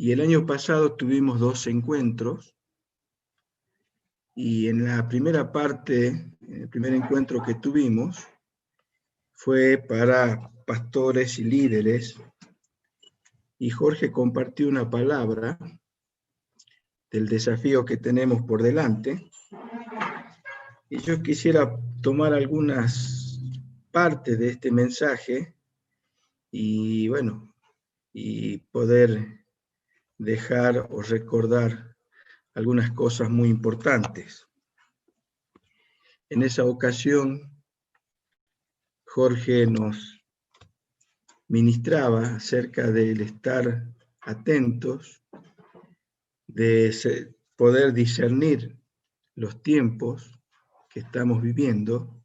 Y el año pasado tuvimos 2 encuentros, y en la primera parte, en el primer encuentro que tuvimos, fue para pastores y líderes, y Jorge compartió una palabra del desafío que tenemos por delante, y yo quisiera tomar algunas partes de este mensaje y, bueno, y poder dejar o recordar algunas cosas muy importantes. En esa ocasión, Jorge nos ministraba acerca del estar atentos, de poder discernir los tiempos que estamos viviendo.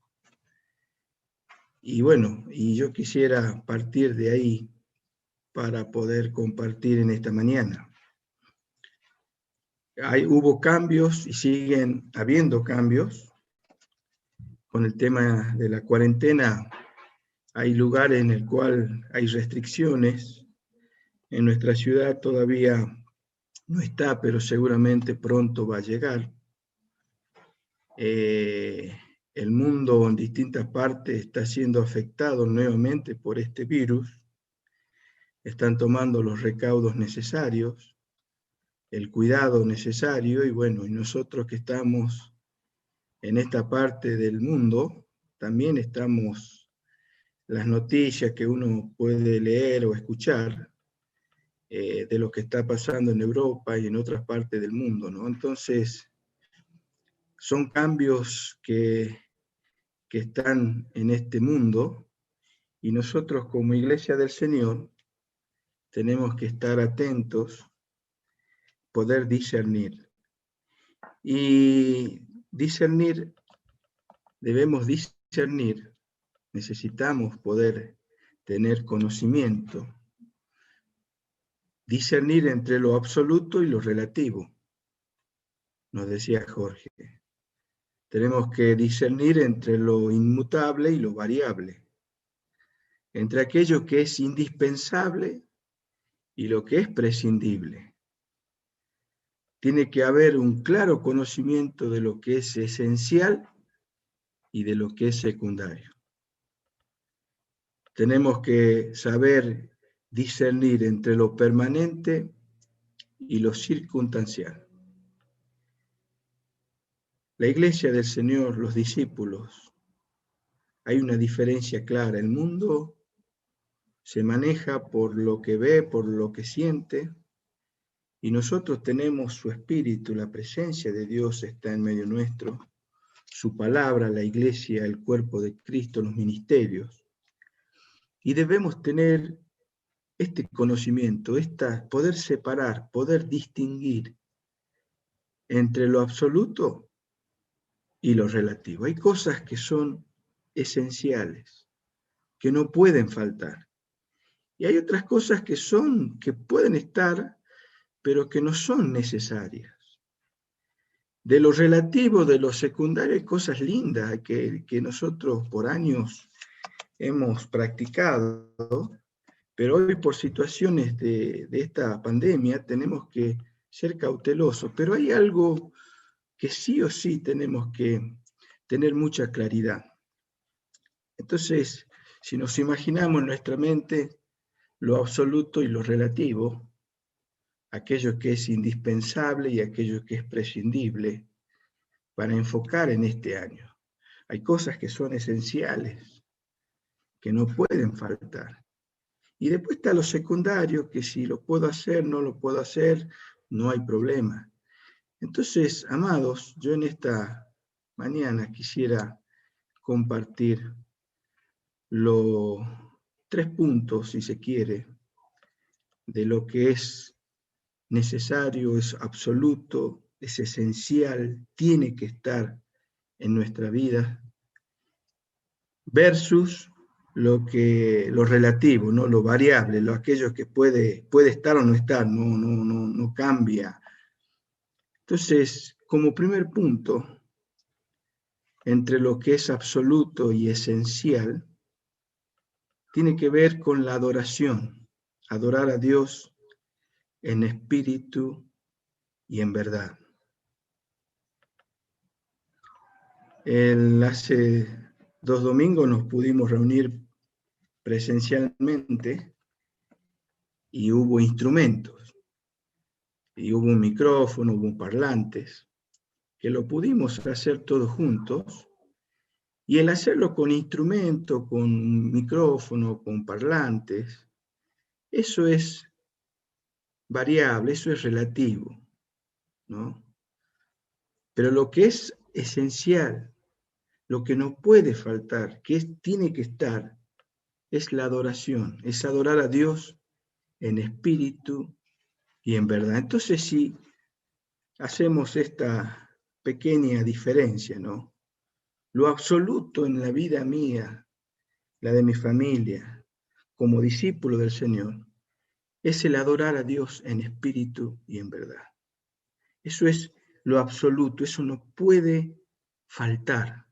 Y bueno, y yo quisiera partir de ahí para poder compartir en esta mañana. Hubo cambios y siguen habiendo cambios. Con el tema de la cuarentena, hay lugares en el cual hay restricciones. En nuestra ciudad todavía no está, pero seguramente pronto va a llegar. El mundo en distintas partes está siendo afectado nuevamente por este virus. Están tomando los recaudos necesarios, el cuidado necesario, y bueno, y nosotros que estamos en esta parte del mundo, también estamos, las noticias que uno puede leer o escuchar, de lo que está pasando en Europa y en otras partes del mundo, ¿no? Entonces, son cambios que están en este mundo, y nosotros como Iglesia del Señor tenemos que estar atentos, poder discernir. Y discernir, debemos discernir, necesitamos poder tener conocimiento, discernir entre lo absoluto y lo relativo, nos decía Jorge. Tenemos que discernir entre lo inmutable y lo variable, entre aquello que es indispensable y lo que es prescindible. Tiene que haber un claro conocimiento de lo que es esencial y de lo que es secundario. Tenemos que saber discernir entre lo permanente y lo circunstancial. La Iglesia del Señor, los discípulos, hay una diferencia clara. El mundo se maneja por lo que ve, por lo que siente, y nosotros tenemos su Espíritu, la presencia de Dios está en medio nuestro, su palabra, la Iglesia, el cuerpo de Cristo, los ministerios. Y debemos tener este conocimiento, poder separar, poder distinguir entre lo absoluto y lo relativo. Hay cosas que son esenciales, que no pueden faltar. Y hay otras cosas que pueden estar, pero que no son necesarias. De lo relativo, de lo secundario, hay cosas lindas que nosotros por años hemos practicado, pero hoy por situaciones de esta pandemia tenemos que ser cautelosos. Pero hay algo que sí o sí tenemos que tener mucha claridad. Entonces, si nos imaginamos en nuestra mente lo absoluto y lo relativo, aquello que es indispensable y aquello que es prescindible, para enfocar en este año. Hay cosas que son esenciales, que no pueden faltar. Y después está lo secundario, que si lo puedo hacer, no lo puedo hacer, no hay problema. Entonces, amados, yo en esta mañana quisiera compartir los 3 puntos, si se quiere, de lo que es necesario, es absoluto, es esencial, tiene que estar en nuestra vida, versus lo relativo, ¿no? Lo variable, aquello que puede estar o no estar, no cambia. Entonces, como primer punto, entre lo que es absoluto y esencial, tiene que ver con la adoración, adorar a Dios en espíritu y en verdad. Hace 2 domingos nos pudimos reunir presencialmente y hubo instrumentos, y hubo un micrófono, hubo parlantes, que lo pudimos hacer todos juntos, y el hacerlo con instrumento, con micrófono, con parlantes, eso es variable, eso es relativo, ¿no? Pero lo que es esencial, lo que no puede faltar, tiene que estar, es la adoración, es adorar a Dios en espíritu y en verdad. Entonces, si hacemos esta pequeña diferencia, ¿no? Lo absoluto en la vida mía, la de mi familia, como discípulo del Señor, es el adorar a Dios en espíritu y en verdad. Eso es lo absoluto, eso no puede faltar.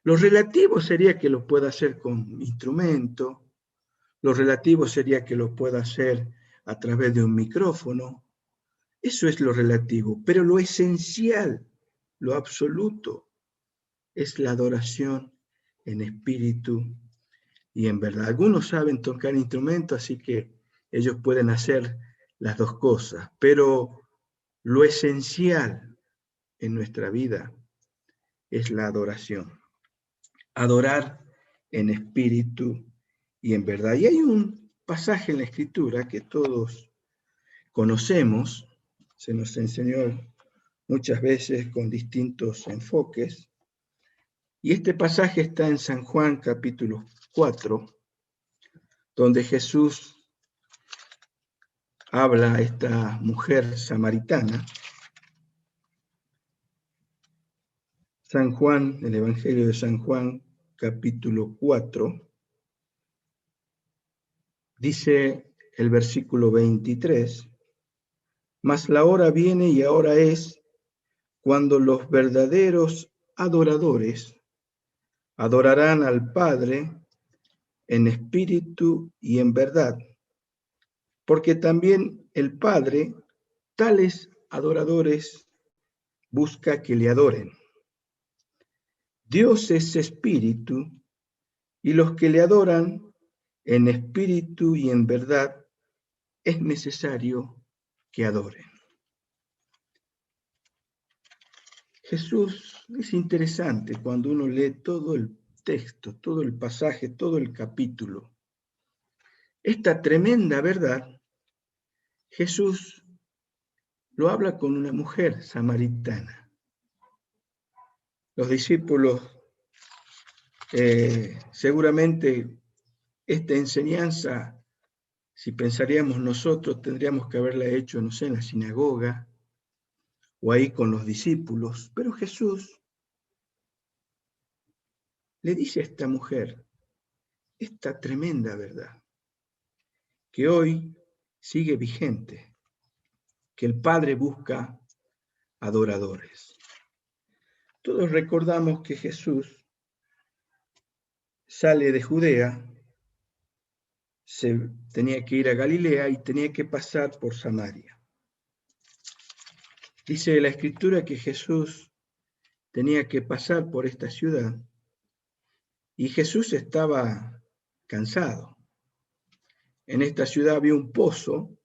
Lo relativo sería que lo pueda hacer con instrumento, lo relativo sería que lo pueda hacer a través de un micrófono. Eso es lo relativo, pero lo esencial, lo absoluto, es la adoración en espíritu y en verdad. Algunos saben tocar instrumentos, así que ellos pueden hacer las dos cosas, pero lo esencial en nuestra vida es la adoración. Adorar en espíritu y en verdad. Y hay un pasaje en la Escritura que todos conocemos, se nos enseñó muchas veces con distintos enfoques, y este pasaje está en San Juan capítulo 4, donde Jesús habla a esta mujer samaritana. San Juan, el Evangelio de San Juan, capítulo 4, dice el versículo 23, mas la hora viene y ahora es cuando los verdaderos adoradores adorarán al Padre en espíritu y en verdad, porque también el Padre tales adoradores busca que le adoren. Dios es espíritu, y los que le adoran en espíritu y en verdad es necesario que adoren. Jesús, es interesante cuando uno lee todo el texto, todo el pasaje, todo el capítulo. Esta tremenda verdad, Jesús lo habla con una mujer samaritana. Los discípulos, seguramente esta enseñanza, si pensaríamos nosotros, tendríamos que haberla hecho, no sé, en la sinagoga o ahí con los discípulos, pero Jesús le dice a esta mujer esta tremenda verdad, que hoy sigue vigente, que el Padre busca adoradores. Todos recordamos que Jesús sale de Judea, tenía que ir a Galilea y tenía que pasar por Samaria. Dice la Escritura que Jesús tenía que pasar por esta ciudad y Jesús estaba cansado. En esta ciudad había un pozo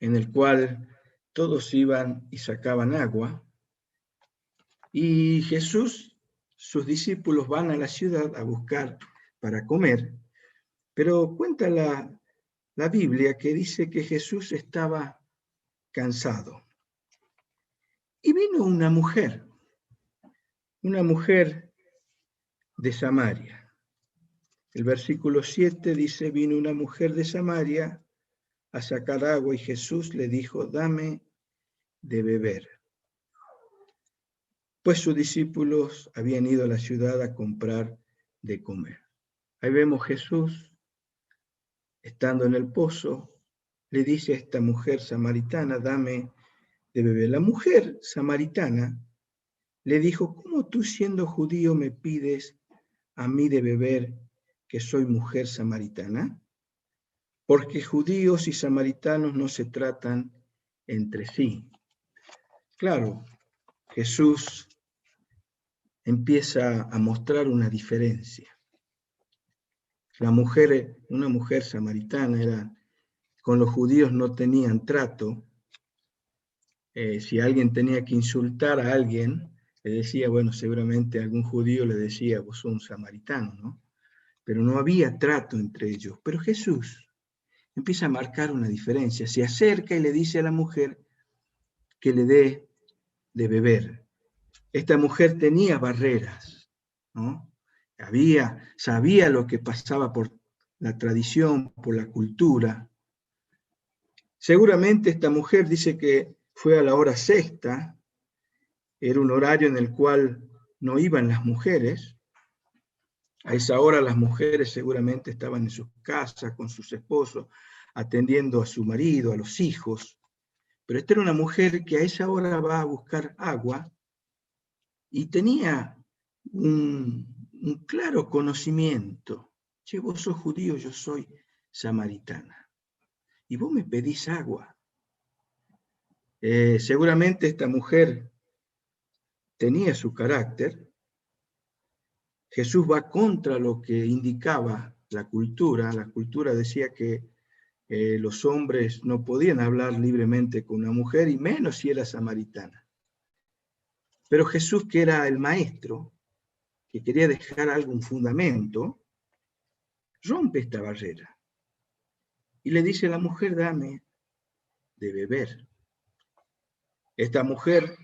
en el cual todos iban y sacaban agua, y Jesús, sus discípulos van a la ciudad a buscar para comer, pero cuenta la Biblia que dice que Jesús estaba cansado. Y vino una mujer de Samaria. El versículo 7 dice, vino una mujer de Samaria a sacar agua y Jesús le dijo, dame de beber. Pues sus discípulos habían ido a la ciudad a comprar de comer. Ahí vemos Jesús, estando en el pozo, le dice a esta mujer samaritana, dame de beber. La mujer samaritana le dijo, ¿cómo tú siendo judío me pides a mí de beber que soy mujer samaritana? porque judíos y samaritanos no se tratan entre sí. Claro, Jesús empieza a mostrar una diferencia. Una mujer samaritana, con los judíos no tenían trato. Si alguien tenía que insultar a alguien, le decía, bueno, seguramente algún judío le decía, vos sos un samaritano, ¿no? Pero no había trato entre ellos. Pero Jesús empieza a marcar una diferencia. Se acerca y le dice a la mujer que le dé de beber. Esta mujer tenía barreras, ¿no? Sabía lo que pasaba por la tradición, por la cultura. Seguramente esta mujer dice que fue a la hora sexta, era un horario en el cual no iban las mujeres. A esa hora las mujeres seguramente estaban en sus casas con sus esposos, atendiendo a su marido, a los hijos. Pero esta era una mujer que a esa hora va a buscar agua y tenía un claro conocimiento. Che, vos sos judío, yo soy samaritana. Y vos me pedís agua. Seguramente esta mujer tenía su carácter. Jesús va contra lo que indicaba la cultura. La cultura decía que los hombres no podían hablar libremente con una mujer, y menos si era samaritana. Pero Jesús, que era el maestro, que quería dejar algún fundamento, rompe esta barrera y le dice a la mujer, dame de beber. Esta mujer,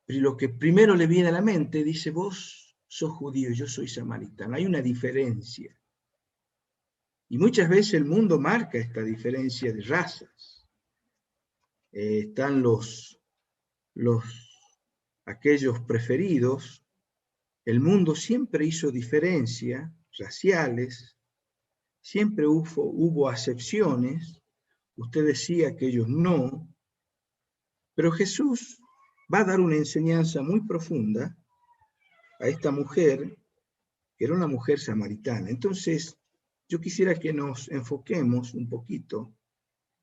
lo que primero le viene a la mente, dice, vos sos judío, yo soy samaritano. Hay una diferencia. Y muchas veces el mundo marca esta diferencia de razas. Están aquellos preferidos. El mundo siempre hizo diferencias raciales, siempre hubo acepciones. Usted decía que ellos no, pero Jesús va a dar una enseñanza muy profunda a esta mujer, que era una mujer samaritana. Entonces, yo quisiera que nos enfoquemos un poquito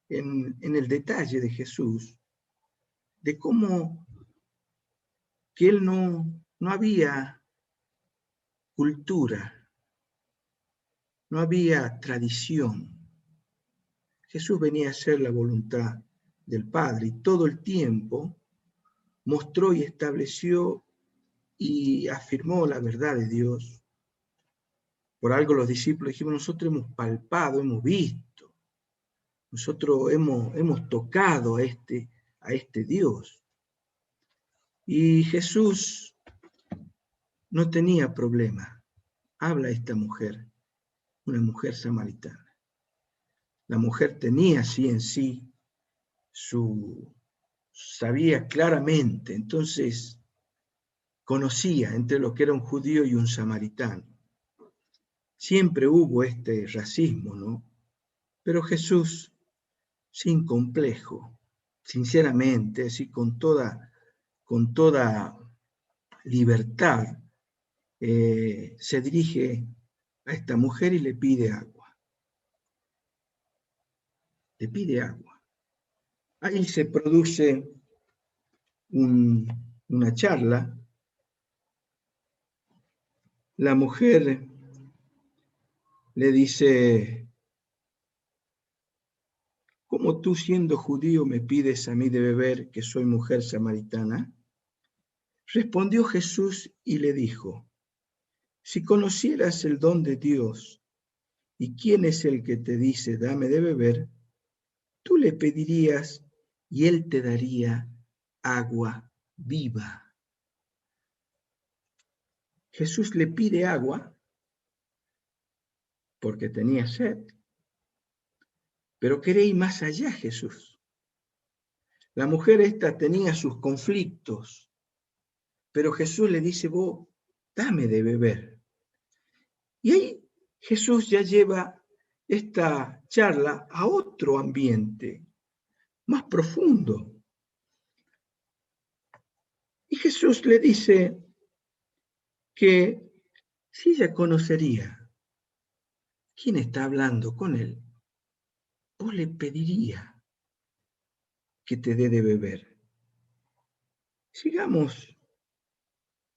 en el detalle de Jesús, de cómo que él no había cultura, no había tradición. Jesús venía a hacer la voluntad del Padre y todo el tiempo mostró y estableció y afirmó la verdad de Dios. Por algo los discípulos dijimos, nosotros hemos palpado, hemos visto, nosotros hemos tocado a este Dios. Y Jesús no tenía problema. Habla esta mujer, una mujer samaritana. La mujer tenía sí en sí sabía claramente, entonces conocía entre lo que era un judío y un samaritano. Siempre hubo este racismo, ¿no? Pero Jesús, sin complejo, sinceramente, así con toda libertad, se dirige a esta mujer y le pide agua. Le pide agua. Ahí se produce una charla. La mujer le dice, ¿cómo tú siendo judío me pides a mí de beber que soy mujer samaritana? Respondió Jesús y le dijo, si conocieras el don de Dios y quién es el que te dice dame de beber, tú le pedirías y él te daría agua viva. Jesús le pide agua porque tenía sed, pero quería ir más allá Jesús. La mujer esta tenía sus conflictos, pero Jesús le dice, vos, dame de beber. Y ahí Jesús ya lleva esta charla a otro ambiente, más profundo. Y Jesús le dice que si ella conocería quién está hablando con él, vos le pedirías que te dé de beber? Sigamos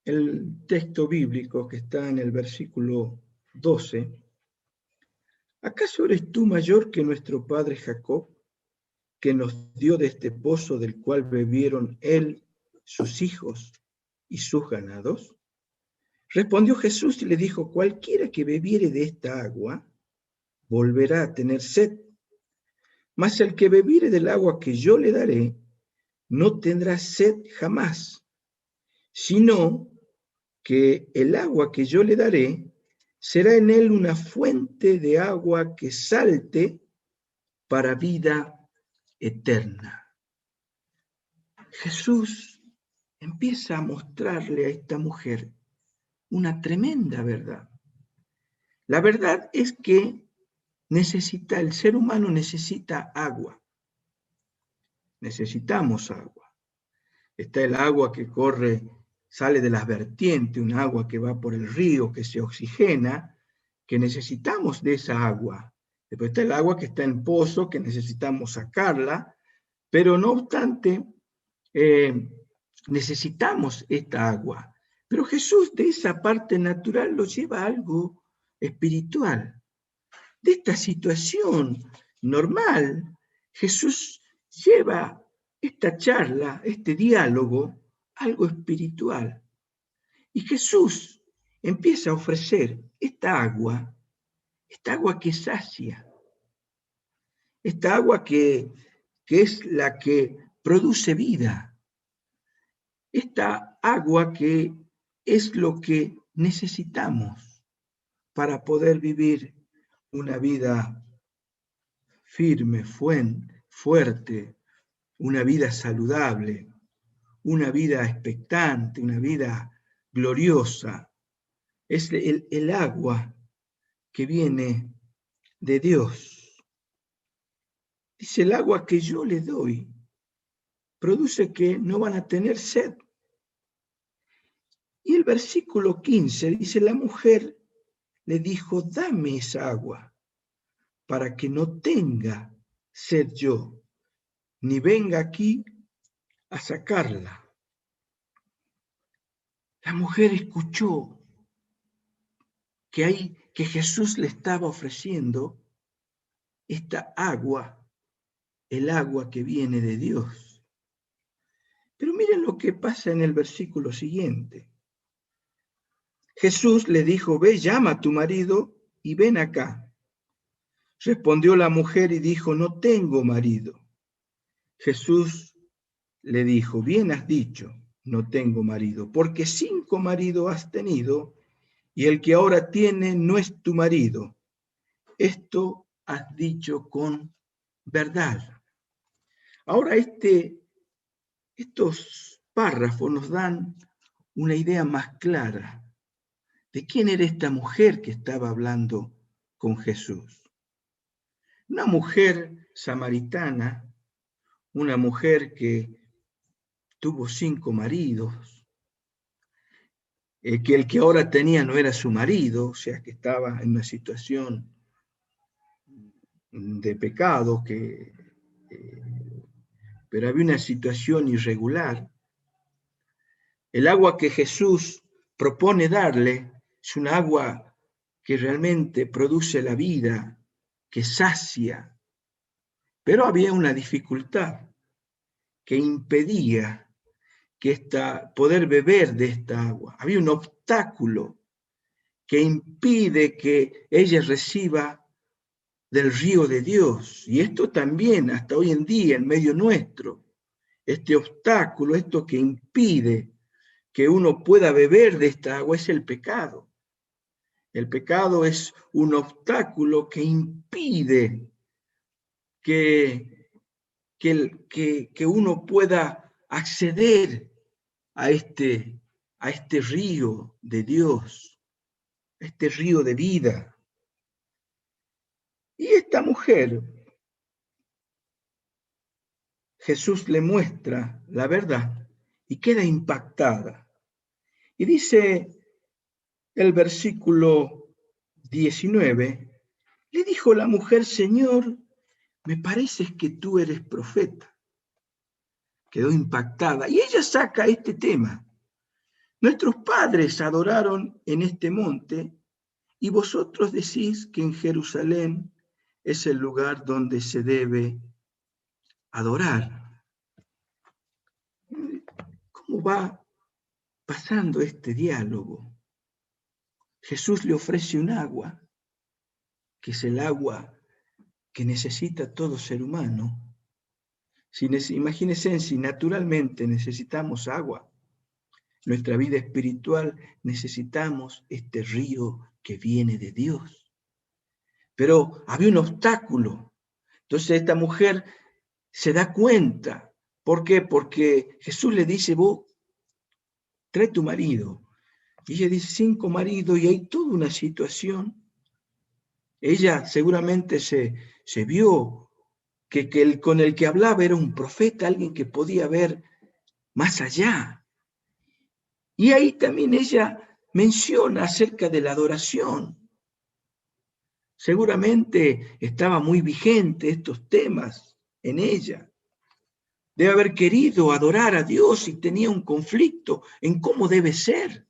el texto bíblico que está en el versículo 12. ¿Acaso eres tú mayor que nuestro padre Jacob, que nos dio de este pozo del cual bebieron él, sus hijos y sus ganados? Respondió Jesús y le dijo: cualquiera que bebiere de esta agua volverá a tener sed, mas el que bebiere del agua que yo le daré no tendrá sed jamás, sino que el agua que yo le daré será en él una fuente de agua que salte para vida eterna. Jesús empieza a mostrarle a esta mujer una tremenda verdad. La verdad es que el ser humano necesita agua. Necesitamos agua. Está el agua que corre, sale de las vertientes, un agua que va por el río, que se oxigena, que necesitamos de esa agua. Después está el agua que está en pozo, que necesitamos sacarla, pero no obstante, necesitamos esta agua. Pero Jesús de esa parte natural lo lleva a algo espiritual. De esta situación normal, Jesús lleva esta charla, este diálogo, algo espiritual. Y Jesús empieza a ofrecer esta agua que sacia, esta agua que es la que produce vida, esta agua que es lo que necesitamos para poder vivir una vida firme, fuerte, una vida saludable, una vida expectante, una vida gloriosa. Es el agua que viene de Dios. Dice: el agua que yo le doy produce que no van a tener sed. Y el versículo 15 dice: la mujer le dijo: dame esa agua para que no tenga sed yo, ni venga aquí a sacarla. La mujer escuchó que Jesús le estaba ofreciendo esta agua, el agua que viene de Dios. Pero miren lo que pasa en el versículo siguiente. Jesús le dijo: ve, llama a tu marido y ven acá. Respondió la mujer y dijo: no tengo marido. Jesús le dijo: bien has dicho, no tengo marido, porque 5 maridos has tenido, y el que ahora tiene no es tu marido. Esto has dicho con verdad. Ahora estos párrafos nos dan una idea más clara de quién era esta mujer que estaba hablando con Jesús. Una mujer samaritana, una mujer que tuvo 5 maridos, que el que ahora tenía no era su marido, o sea que estaba en una situación de pecado, pero había una situación irregular. El agua que Jesús propone darle es un agua que realmente produce la vida, que sacia, pero había una dificultad que impedía poder beber de esta agua. Había un obstáculo que impide que ella reciba del río de Dios. Y esto también, hasta hoy en día, en medio nuestro, este obstáculo, esto que impide que uno pueda beber de esta agua, es el pecado. El pecado es un obstáculo que impide que uno pueda acceder a este río de Dios, este río de vida. Y esta mujer, Jesús le muestra la verdad y queda impactada. Y dice el versículo 19, le dijo la mujer: Señor, me parece que tú eres profeta. Quedó impactada. Y ella saca este tema. Nuestros padres adoraron en este monte y vosotros decís que en Jerusalén es el lugar donde se debe adorar. ¿Cómo va pasando este diálogo? Jesús le ofrece un agua, que es el agua que necesita todo ser humano. Imagínense, si naturalmente necesitamos agua, nuestra vida espiritual necesitamos este río que viene de Dios. Pero había un obstáculo. Entonces esta mujer se da cuenta. ¿Por qué? Porque Jesús le dice, vos, trae tu marido. Y ella dice, 5 maridos, y hay toda una situación. Ella seguramente se vio que con el que hablaba era un profeta, alguien que podía ver más allá. Y ahí también ella menciona acerca de la adoración. Seguramente estaba muy vigente estos temas en ella. Debe haber querido adorar a Dios y tenía un conflicto en cómo debe ser,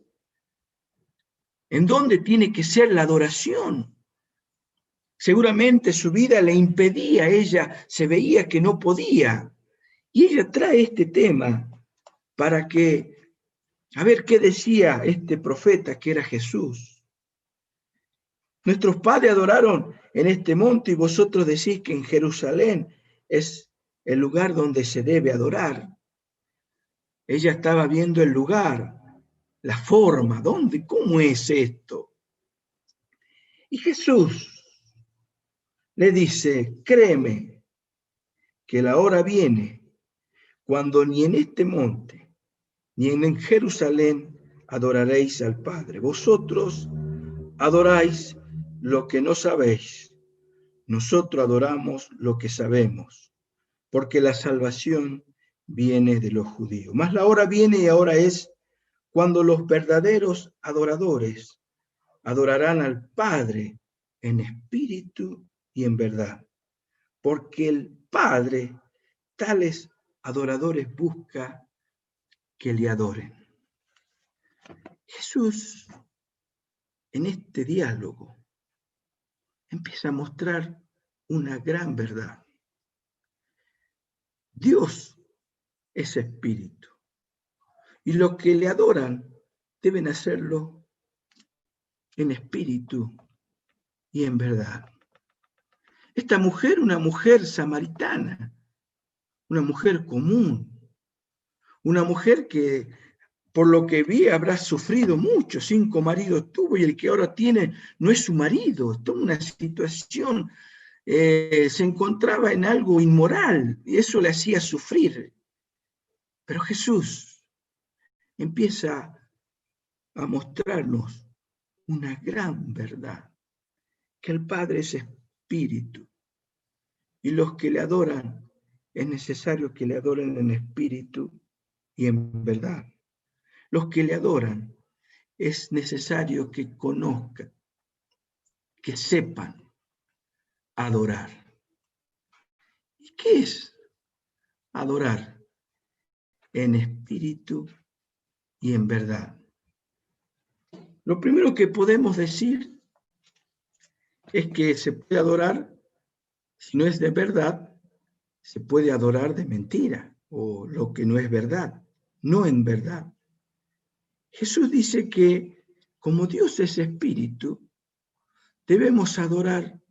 en dónde tiene que ser la adoración. Seguramente su vida le impedía, ella se veía que no podía. Y ella trae este tema para que, a ver qué decía este profeta que era Jesús. Nuestros padres adoraron en este monte y vosotros decís que en Jerusalén es el lugar donde se debe adorar. Ella estaba viendo el lugar, la forma, ¿dónde? ¿Cómo es esto? Y Jesús le dice, créeme que la hora viene cuando ni en este monte ni en Jerusalén adoraréis al Padre. Vosotros adoráis lo que no sabéis. Nosotros adoramos lo que sabemos, porque la salvación viene de los judíos. Mas la hora viene y ahora es cuando los verdaderos adoradores adorarán al Padre en espíritu y en verdad, porque el Padre tales adoradores busca que le adoren. Jesús, en este diálogo, empieza a mostrar una gran verdad. Dios es espíritu, y los que le adoran deben hacerlo en espíritu y en verdad. Esta mujer, una mujer samaritana, una mujer común, una mujer que por lo que vi habrá sufrido mucho, 5 maridos tuvo y el que ahora tiene no es su marido, está en una situación, se encontraba en algo inmoral y eso le hacía sufrir. Pero Jesús empieza a mostrarnos una gran verdad, que el Padre es espíritu y los que le adoran es necesario que le adoren en espíritu y en verdad. Los que le adoran es necesario que conozcan, que sepan adorar. ¿Y qué es adorar? En espíritu y en verdad. Lo primero que podemos decir es que se puede adorar, si no es de verdad, se puede adorar de mentira o lo que no es verdad, no en verdad. Jesús dice que como Dios es espíritu, debemos adorar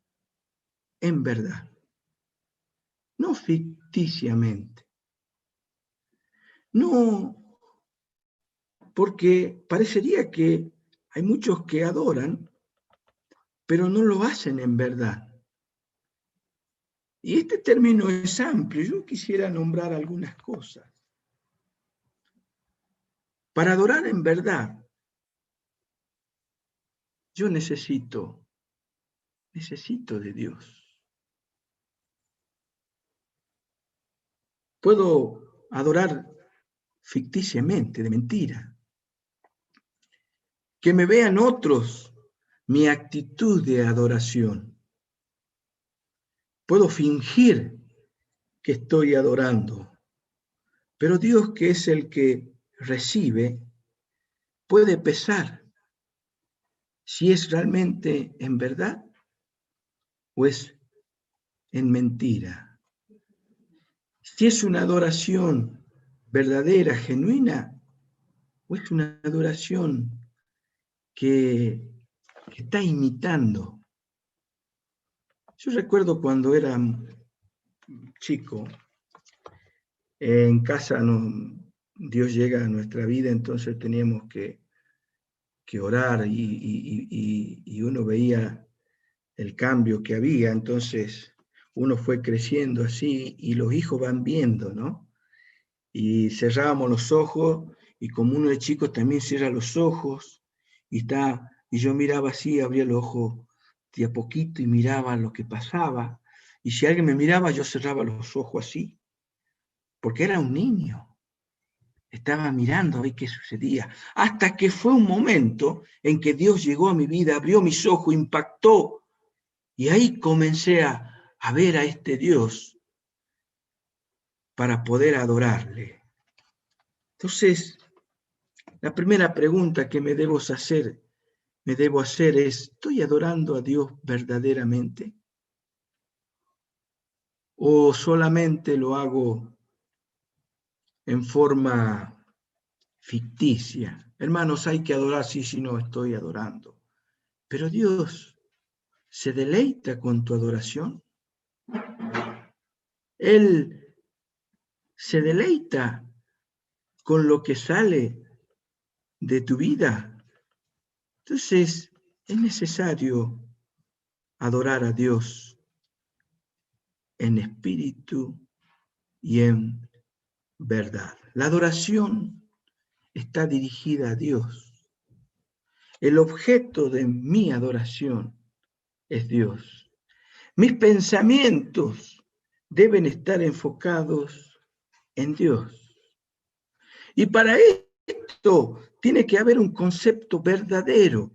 en verdad, no ficticiamente. No, porque parecería que hay muchos que adoran, pero no lo hacen en verdad. Y este término es amplio, yo quisiera nombrar algunas cosas. Para adorar en verdad, yo necesito de Dios. Puedo adorar ficticiamente, de mentira. Que me vean otros mi actitud de adoración. puedo fingir que estoy adorando, pero Dios, que es el que recibe, puede pesar si es realmente en verdad o es en mentira. Si es una adoración verdadera, genuina, o es una adoración que está imitando. Yo recuerdo cuando era chico, en casa Dios llega a nuestra vida, entonces teníamos que orar y uno veía el cambio que había, entonces uno fue creciendo así y los hijos van viendo, ¿no? Y cerrábamos los ojos y como uno de chicos también cierra los ojos y yo miraba así, abría los ojos de a poquito y miraba lo que pasaba. Y si alguien me miraba, yo cerraba los ojos así, porque era un niño. Estaba mirando a ver qué sucedía, hasta que fue un momento en que Dios llegó a mi vida, abrió mis ojos, impactó, y ahí comencé a ver a este Dios para poder adorarle. Entonces, la primera pregunta que me debo hacer es, ¿estoy adorando a Dios verdaderamente? ¿O solamente lo hago en forma ficticia? Hermanos, hay que adorar, sí, si no estoy adorando. Pero Dios se deleita con tu adoración. Él se deleita con lo que sale de tu vida. Entonces, es necesario adorar a Dios en espíritu y en verdad. La adoración está dirigida a Dios. El objeto de mi adoración es Dios. Mis pensamientos deben estar enfocados en Dios. Y para esto tiene que haber un concepto verdadero.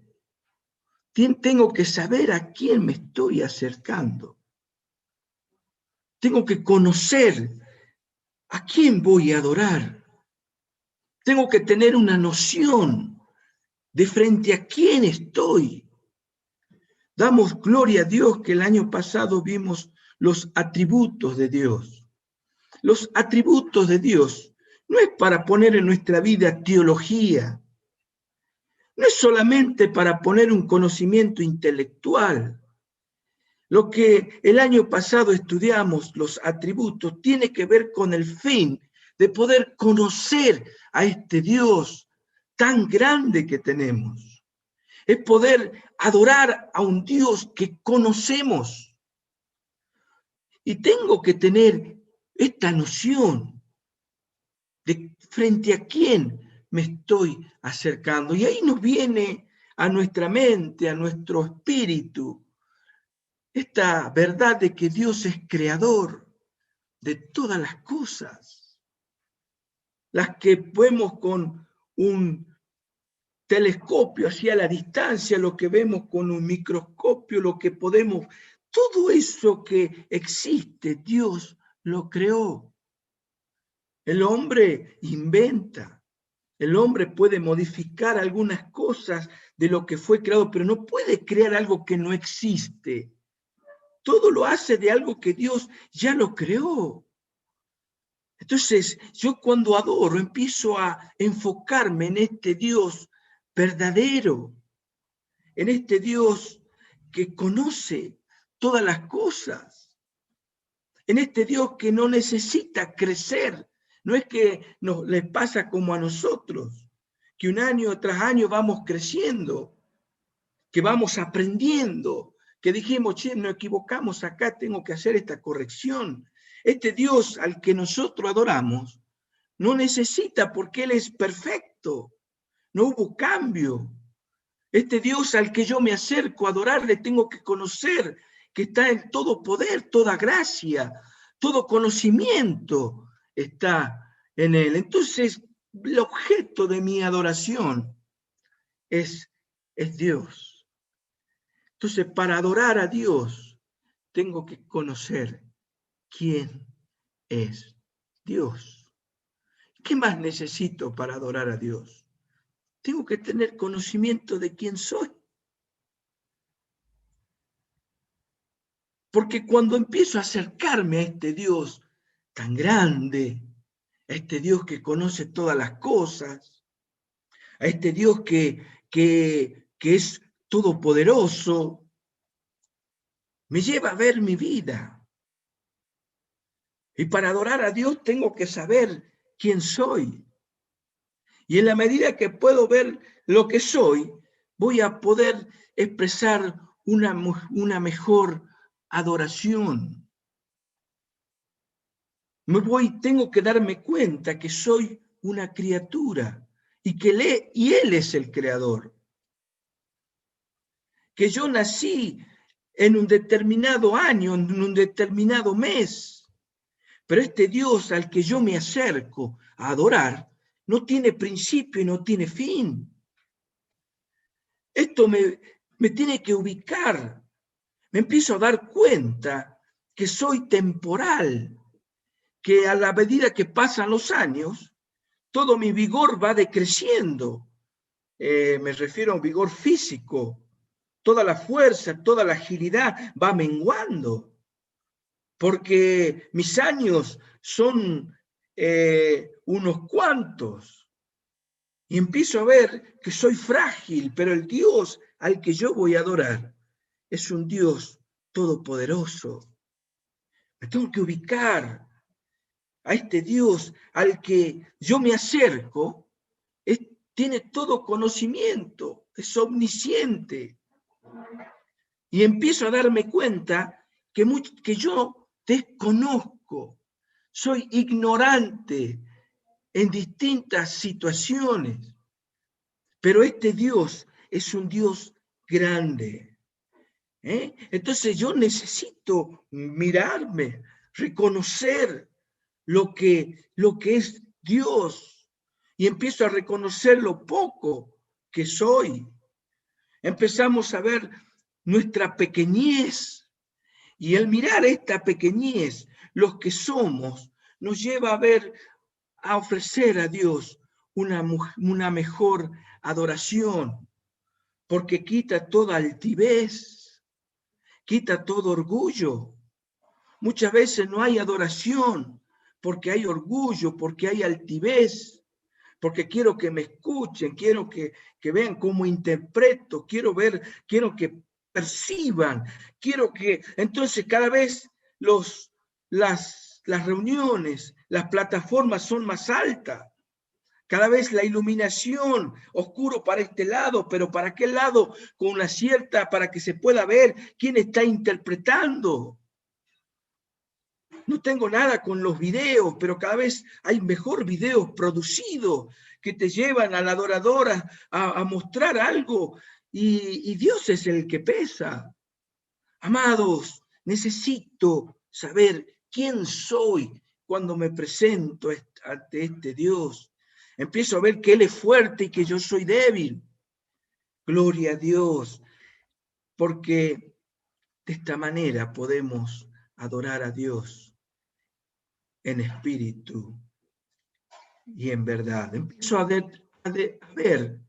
Tengo que saber a quién me estoy acercando. Tengo que conocer a quién voy a adorar. Tengo que tener una noción de frente a quién estoy. Damos gloria a Dios que el año pasado vimos los atributos de Dios. Los atributos de Dios no es para poner en nuestra vida teología, no es solamente para poner un conocimiento intelectual. Lo que el año pasado estudiamos, los atributos, tiene que ver con el fin de poder conocer a este Dios tan grande que tenemos. Es poder adorar a un Dios que conocemos. Y tengo que tener esta noción de frente a quién me estoy acercando. Y ahí nos viene a nuestra mente, a nuestro espíritu, esta verdad de que Dios es creador de todas las cosas, las que vemos con un telescopio hacia la distancia, lo que vemos con un microscopio, lo que podemos, todo eso que existe, Dios lo creó. El hombre inventa, el hombre puede modificar algunas cosas de lo que fue creado, pero no puede crear algo que no existe. Todo lo hace de algo que Dios ya lo creó. Entonces, yo cuando adoro empiezo a enfocarme en este Dios verdadero, en este Dios que conoce todas las cosas, en este Dios que no necesita crecer. No es que les pasa como a nosotros, que un año tras año vamos creciendo, que vamos aprendiendo, que dijimos, che, nos equivocamos acá, tengo que hacer esta corrección. Este Dios al que nosotros adoramos no necesita porque Él es perfecto, no hubo cambio. Este Dios al que yo me acerco a adorarle tengo que conocer que está en todo poder, toda gracia, todo conocimiento está en Él. Entonces, el objeto de mi adoración es Dios. Entonces, para adorar a Dios, tengo que conocer quién es Dios. ¿Qué más necesito para adorar a Dios? Tengo que tener conocimiento de quién soy. Porque cuando empiezo a acercarme a este Dios tan grande, a este Dios que conoce todas las cosas, a este Dios que es todopoderoso, me lleva a ver mi vida. Y para adorar a Dios tengo que saber quién soy. Y en la medida que puedo ver lo que soy, voy a poder expresar una mejor adoración. Tengo que darme cuenta que soy una criatura y Él es el creador. Que yo nací en un determinado año, en un determinado mes, pero este Dios al que yo me acerco a adorar no tiene principio y no tiene fin. Esto me tiene que ubicar. Me empiezo a dar cuenta que soy temporal, que a la medida que pasan los años, todo mi vigor va decreciendo. Me refiero a un vigor físico. Toda la fuerza, toda la agilidad va menguando. Porque mis años son unos cuantos. Y empiezo a ver que soy frágil, pero el Dios al que yo voy a adorar es un Dios todopoderoso. Me tengo que ubicar a este Dios al que yo me acerco, tiene todo conocimiento, es omnisciente. Y empiezo a darme cuenta que yo desconozco, soy ignorante en distintas situaciones, pero este Dios es un Dios grande. Entonces yo necesito mirarme, reconocer lo que es Dios, y empiezo a reconocer lo poco que soy. Empezamos a ver nuestra pequeñez, y al mirar esta pequeñez, los que somos, nos lleva a ofrecer a Dios una mejor adoración, porque quita toda altivez, quita todo orgullo. Muchas veces no hay adoración porque hay orgullo, porque hay altivez, porque quiero que me escuchen, quiero que vean cómo interpreto, quiero que perciban, quiero que... Entonces cada vez las reuniones, las plataformas son más altas, cada vez la iluminación, oscuro para este lado, pero para aquel lado con una cierta, para que se pueda ver quién está interpretando. No tengo nada con los videos, pero cada vez hay mejor videos producidos que te llevan al adorador a mostrar algo, y Dios es el que pesa. Amados, necesito saber quién soy cuando me presento ante este Dios. Empiezo a ver que Él es fuerte y que yo soy débil. Gloria a Dios, porque de esta manera podemos adorar a Dios en espíritu y en verdad. Empiezo a ver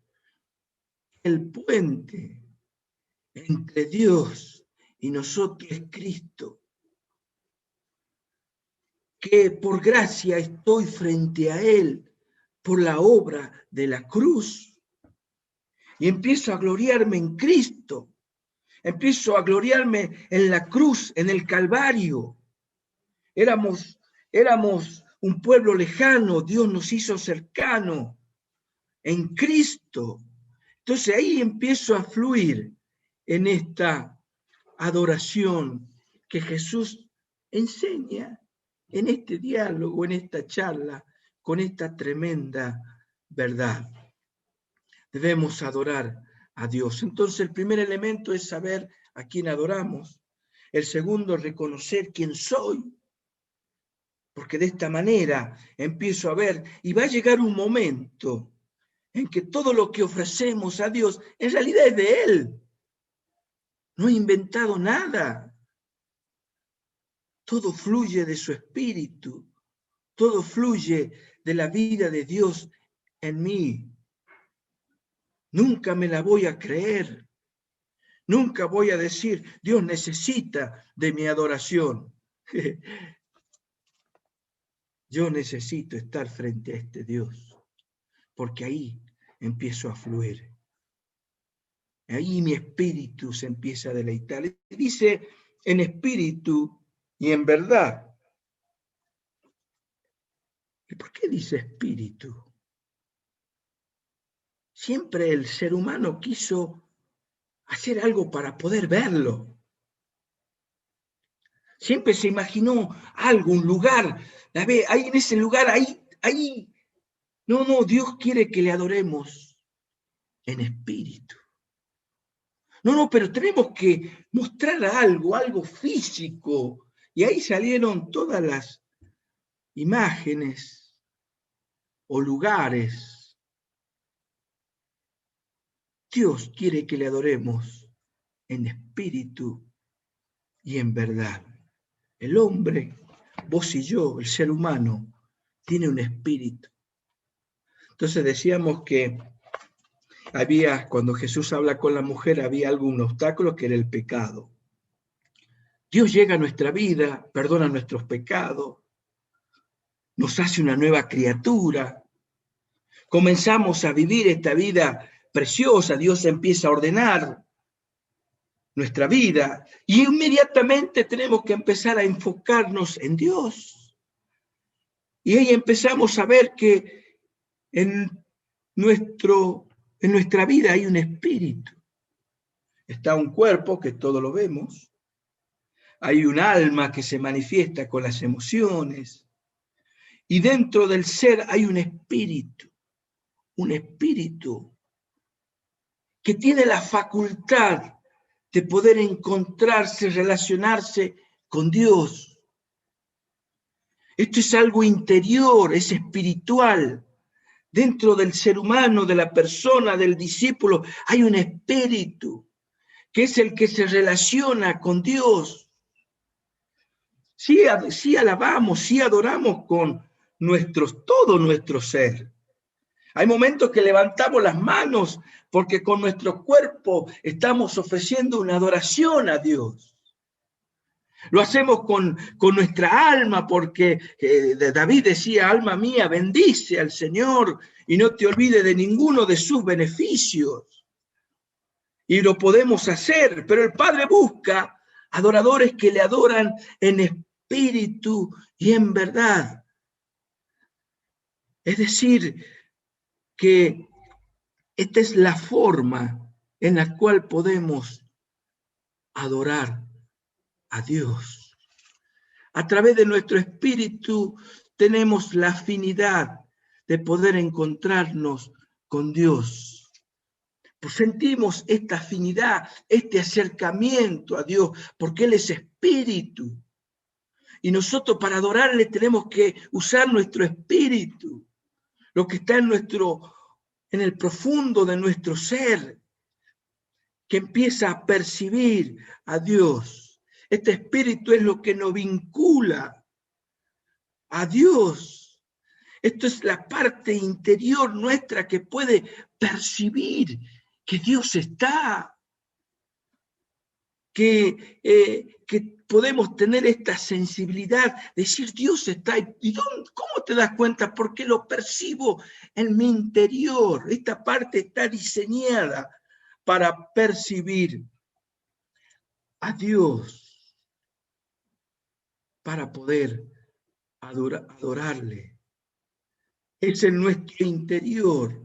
el puente entre Dios y nosotros es Cristo, que por gracia estoy frente a Él por la obra de la cruz, y empiezo a gloriarme en Cristo, empiezo a gloriarme en la cruz, en el Calvario. Éramos un pueblo lejano, Dios nos hizo cercano en Cristo. Entonces ahí empiezo a fluir en esta adoración que Jesús enseña en este diálogo, en esta charla, con esta tremenda verdad. Debemos adorar a Dios. Entonces el primer elemento es saber a quién adoramos. El segundo, reconocer quién soy, porque de esta manera empiezo a ver, y va a llegar un momento en que todo lo que ofrecemos a Dios en realidad es de Él. No he inventado nada. todo fluye de su espíritu, todo fluye de la vida de Dios en mí. Nunca me la voy a creer, nunca voy a decir, Dios necesita de mi adoración. Yo necesito estar frente a este Dios, porque ahí empiezo a fluir. Ahí mi espíritu se empieza a deleitar. Dice en espíritu y en verdad. ¿Y por qué dice espíritu? Siempre el ser humano quiso hacer algo para poder verlo. Siempre se imaginó algo, un lugar. Ahí en ese lugar, ahí. No, Dios quiere que le adoremos en espíritu. No, pero tenemos que mostrar algo físico. Y ahí salieron todas las imágenes o lugares. Dios quiere que le adoremos en espíritu y en verdad. El hombre, vos y yo, el ser humano, tiene un espíritu. Entonces decíamos que cuando Jesús habla con la mujer, había un obstáculo que era el pecado. Dios llega a nuestra vida, perdona nuestros pecados, nos hace una nueva criatura, comenzamos a vivir esta vida preciosa, Dios empieza a ordenar nuestra vida y inmediatamente tenemos que empezar a enfocarnos en Dios. Y ahí empezamos a ver que en nuestra vida hay un espíritu. Está un cuerpo, que todo lo vemos. Hay un alma que se manifiesta con las emociones. Y dentro del ser hay un espíritu que tiene la facultad de poder encontrarse, relacionarse con Dios. Esto es algo interior, es espiritual. Dentro del ser humano, de la persona, del discípulo, hay un espíritu que es el que se relaciona con Dios. Sí alabamos, sí adoramos con todo nuestro ser. Hay momentos que levantamos las manos porque con nuestro cuerpo estamos ofreciendo una adoración a Dios. Lo hacemos con nuestra alma porque David decía, alma mía, bendice al Señor y no te olvides de ninguno de sus beneficios. Y lo podemos hacer, pero el Padre busca adoradores que le adoran en espíritu y en verdad. Es decir, que esta es la forma en la cual podemos adorar a Dios. A través de nuestro espíritu tenemos la afinidad de poder encontrarnos con Dios. Pues sentimos esta afinidad, este acercamiento a Dios, porque Él es espíritu. Y nosotros para adorarle tenemos que usar nuestro espíritu, lo que está en el profundo de nuestro ser, que empieza a percibir a Dios. Este espíritu es lo que nos vincula a Dios. Esto es la parte interior nuestra que puede percibir que Dios está, que podemos tener esta sensibilidad, decir Dios está. ¿Y cómo te das cuenta? Porque lo percibo en mi interior. Esta parte está diseñada para percibir a Dios, para poder adorarle. Es en nuestro interior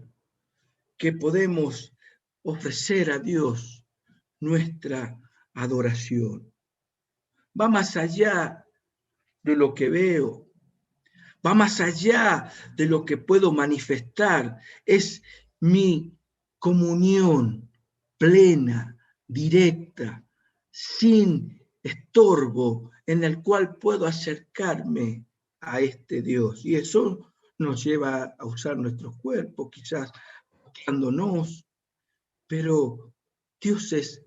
que podemos ofrecer a Dios nuestra adoración. Va más allá de lo que veo, va más allá de lo que puedo manifestar. Es mi comunión plena, directa, sin estorbo, en el cual puedo acercarme a este Dios. Y eso nos lleva a usar nuestros cuerpos, quizás tocándonos, pero Dios es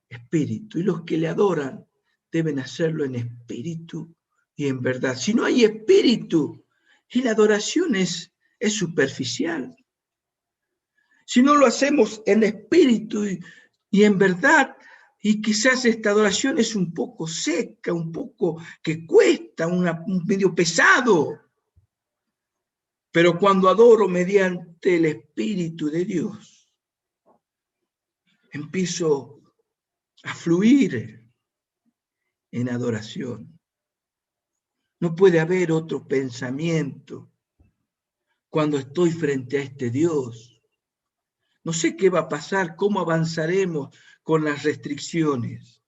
espíritu y los que le adoran deben hacerlo en espíritu y en verdad. Si no hay espíritu, y la adoración es superficial. Si no lo hacemos en espíritu y en verdad, y quizás esta adoración es un poco seca, un poco que cuesta, un medio pesado. Pero cuando adoro mediante el Espíritu de Dios, empiezo a fluir en adoración. No puede haber otro pensamiento cuando estoy frente a este Dios. No sé qué va a pasar, cómo avanzaremos con las restricciones.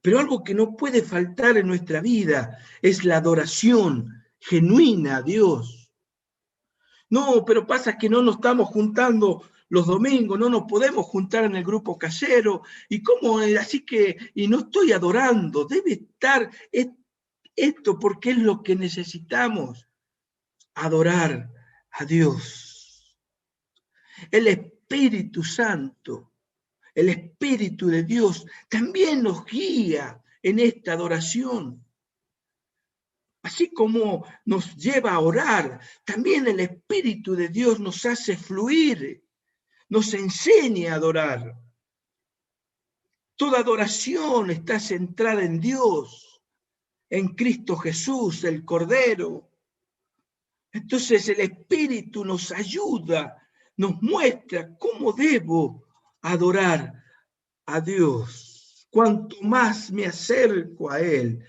Pero algo que no puede faltar en nuestra vida es la adoración genuina a Dios. No, pero pasa que no nos estamos juntando los domingos, no nos podemos juntar en el grupo casero, y cómo, así que, y no estoy adorando, debe estar esto porque es lo que necesitamos, adorar a Dios. El Espíritu Santo, el Espíritu de Dios también nos guía en esta adoración. Así como nos lleva a orar, también el Espíritu de Dios nos hace fluir, nos enseña a adorar. Toda adoración está centrada en Dios, en Cristo Jesús, el Cordero. Entonces el Espíritu nos ayuda, nos muestra cómo debo adorar a Dios. Cuanto más me acerco a Él,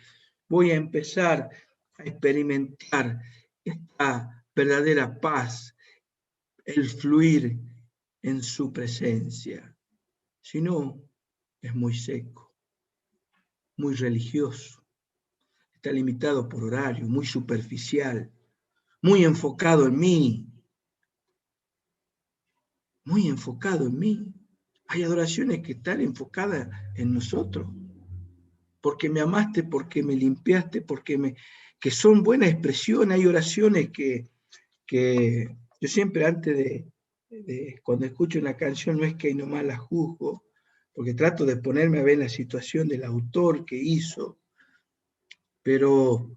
voy a empezar a experimentar esta verdadera paz, el fluir en su presencia. Si no, es muy seco, muy religioso, está limitado por horario, muy superficial, muy enfocado en mí, muy enfocado en mí. Hay adoraciones que están enfocadas en nosotros, porque me amaste, porque me limpiaste, que son buena expresión. Hay oraciones que yo siempre antes cuando escucho una canción, no es que nomás la juzgo, porque trato de ponerme a ver la situación del autor que hizo, pero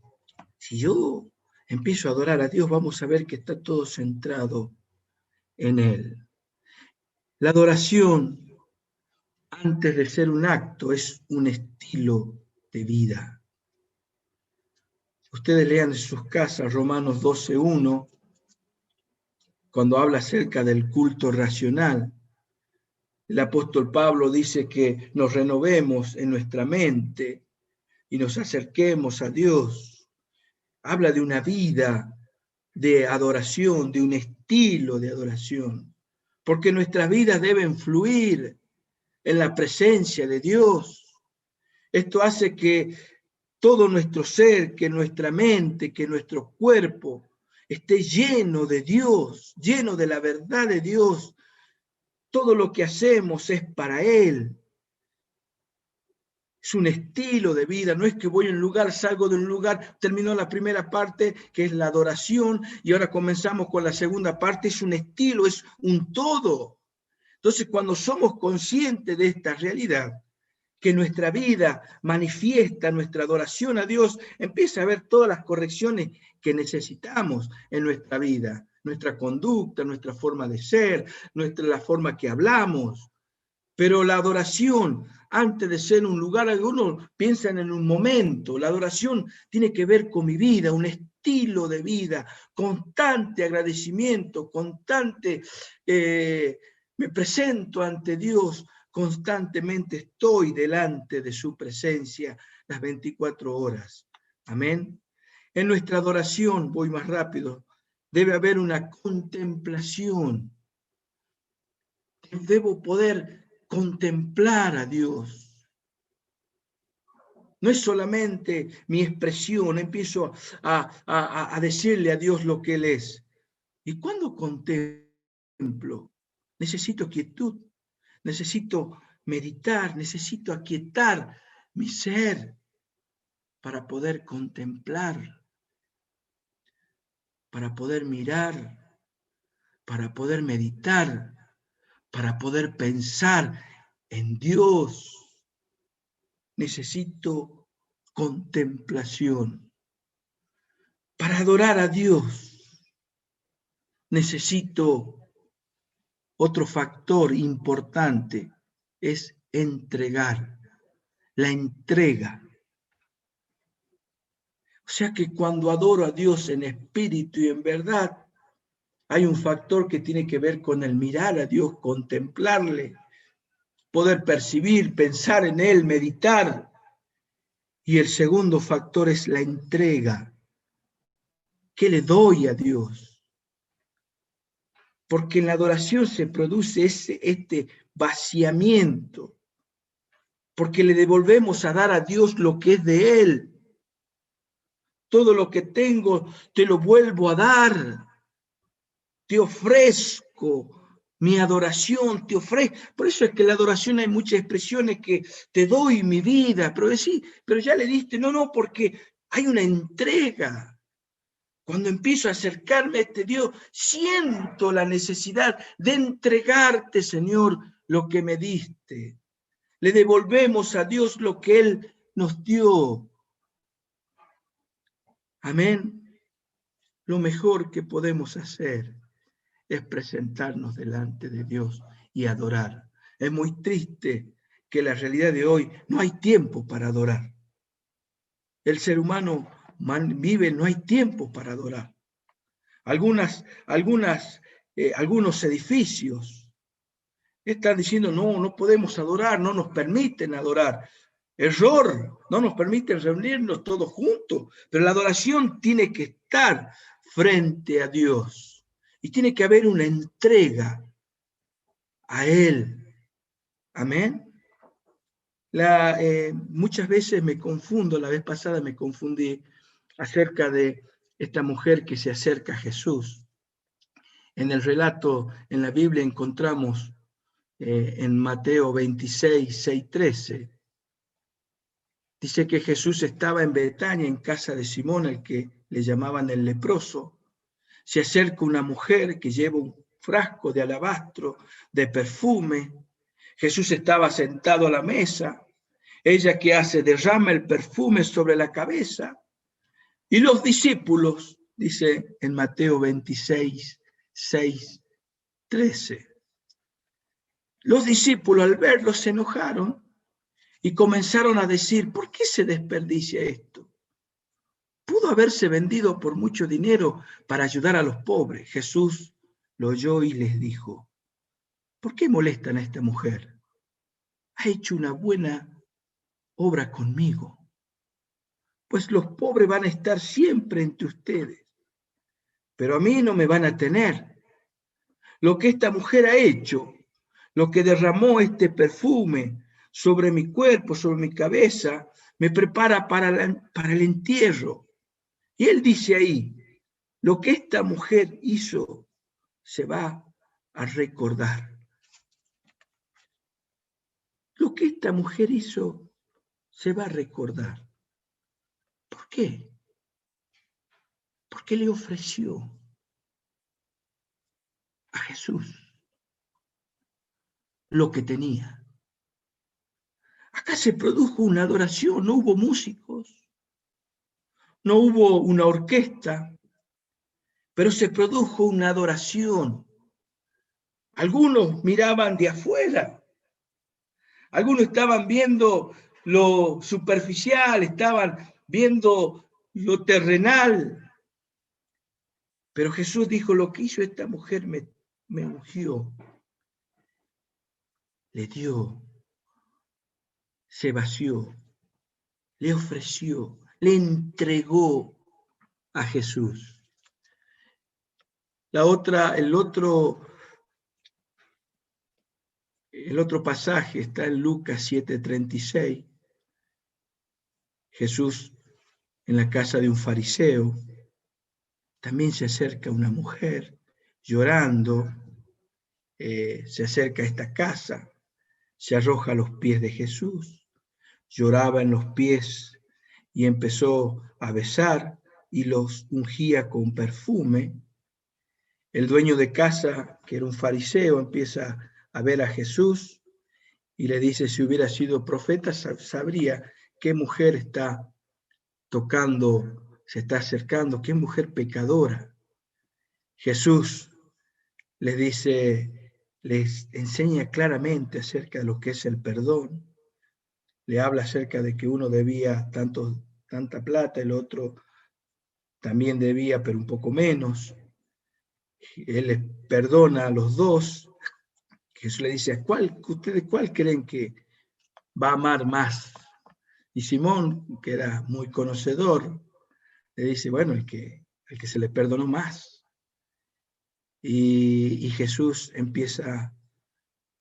si yo empiezo a adorar a Dios, vamos a ver que está todo centrado en Él. La adoración, antes de ser un acto, es un estilo de vida. Ustedes lean en sus casas Romanos 12:1, cuando habla acerca del culto racional. El apóstol Pablo dice que nos renovemos en nuestra mente y nos acerquemos a Dios. Habla de una vida de adoración, de un estilo de adoración, porque nuestras vidas deben fluir en la presencia de Dios. Esto hace que todo nuestro ser, que nuestra mente, que nuestro cuerpo esté lleno de Dios, lleno de la verdad de Dios. Todo lo que hacemos es para Él. Es un estilo de vida, no es que voy a un lugar, salgo de un lugar, terminó la primera parte, que es la adoración, y ahora comenzamos con la segunda parte, es un estilo, es un todo. Entonces, cuando somos conscientes de esta realidad, que nuestra vida manifiesta nuestra adoración a Dios, empieza a ver todas las correcciones que necesitamos en nuestra vida, nuestra conducta, nuestra forma de ser, la forma que hablamos. Pero la adoración, antes de ser un lugar, algunos piensan en un momento. La adoración tiene que ver con mi vida, un estilo de vida, constante agradecimiento, constante, me presento ante Dios, constantemente estoy delante de su presencia las 24 horas. Amén. En nuestra adoración, voy más rápido, debe haber una contemplación. Debo poder contemplar a Dios. No es solamente mi expresión, empiezo a decirle a Dios lo que Él es. Y cuando contemplo, necesito quietud, necesito meditar, necesito aquietar mi ser para poder contemplar, para poder mirar, para poder meditar, para poder pensar en Dios. Necesito contemplación. Para adorar a Dios necesito otro factor importante, es entregar, la entrega. O sea que cuando adoro a Dios en espíritu y en verdad, hay un factor que tiene que ver con el mirar a Dios, contemplarle, poder percibir, pensar en Él, meditar. Y el segundo factor es la entrega. ¿Qué le doy a Dios? Porque en la adoración se produce este vaciamiento, porque le devolvemos a dar a Dios lo que es de Él. Todo lo que tengo te lo vuelvo a dar. Te ofrezco mi adoración, te ofrezco. Por eso es que en la adoración hay muchas expresiones que te doy mi vida, pero sí, pero ya le diste, no, porque hay una entrega. Cuando empiezo a acercarme a este Dios, siento la necesidad de entregarte, Señor, lo que me diste. Le devolvemos a Dios lo que Él nos dio. Amén. Lo mejor que podemos hacer es presentarnos delante de Dios y adorar. Es muy triste que en la realidad de hoy no hay tiempo para adorar. El ser humano vive, no hay tiempo para adorar. Algunos edificios están diciendo, no podemos adorar, no nos permiten adorar. Error, no nos permiten reunirnos todos juntos, pero la adoración tiene que estar frente a Dios y tiene que haber una entrega a Él. Amén. Muchas veces me confundo, la vez pasada me confundí acerca de esta mujer que se acerca a Jesús. En el relato, en la Biblia encontramos en Mateo 26, 6, 13, dice que Jesús estaba en Betania, en casa de Simón, el que le llamaban el leproso. Se acerca una mujer que lleva un frasco de alabastro, de perfume. Jesús estaba sentado a la mesa. Ella, ¿qué hace? Derrama el perfume sobre la cabeza. Y los discípulos, dice en Mateo 26, 6, 13. Los discípulos al verlo se enojaron y comenzaron a decir, ¿por qué se desperdicia esto? Pudo haberse vendido por mucho dinero para ayudar a los pobres. Jesús lo oyó y les dijo, ¿por qué molestan a esta mujer? Ha hecho una buena obra conmigo, pues los pobres van a estar siempre entre ustedes, pero a mí no me van a tener. Lo que esta mujer ha hecho, lo que derramó este perfume sobre mi cuerpo, sobre mi cabeza, me prepara para el entierro. Y él dice ahí, lo que esta mujer hizo se va a recordar. Lo que esta mujer hizo se va a recordar. ¿Por qué? Porque le ofreció a Jesús lo que tenía. Acá se produjo una adoración, no hubo músicos, no hubo una orquesta, pero se produjo una adoración. Algunos miraban de afuera, algunos estaban viendo lo superficial, estaban viendo lo terrenal. Pero Jesús dijo, lo que hizo esta mujer me ungió, le dio, se vació, le ofreció, le entregó a Jesús. El otro pasaje está en Lucas 7:36. Jesús en la casa de un fariseo. También se acerca una mujer llorando, se acerca a esta casa, se arroja a los pies de Jesús, lloraba en los pies y empezó a besar y los ungía con perfume. El dueño de casa, que era un fariseo, empieza a ver a Jesús y le dice, si hubiera sido profeta, sabría qué mujer está tocando, se está acercando. ¡Qué mujer pecadora! Jesús les dice, les enseña claramente acerca de lo que es el perdón. Le habla acerca de que uno debía tanta plata, el otro también debía, pero un poco menos. Él les perdona a los dos. Jesús le dice, ¿ustedes cuál creen que va a amar más? Y Simón, que era muy conocedor, le dice, bueno, el que se le perdonó más. Y Jesús empieza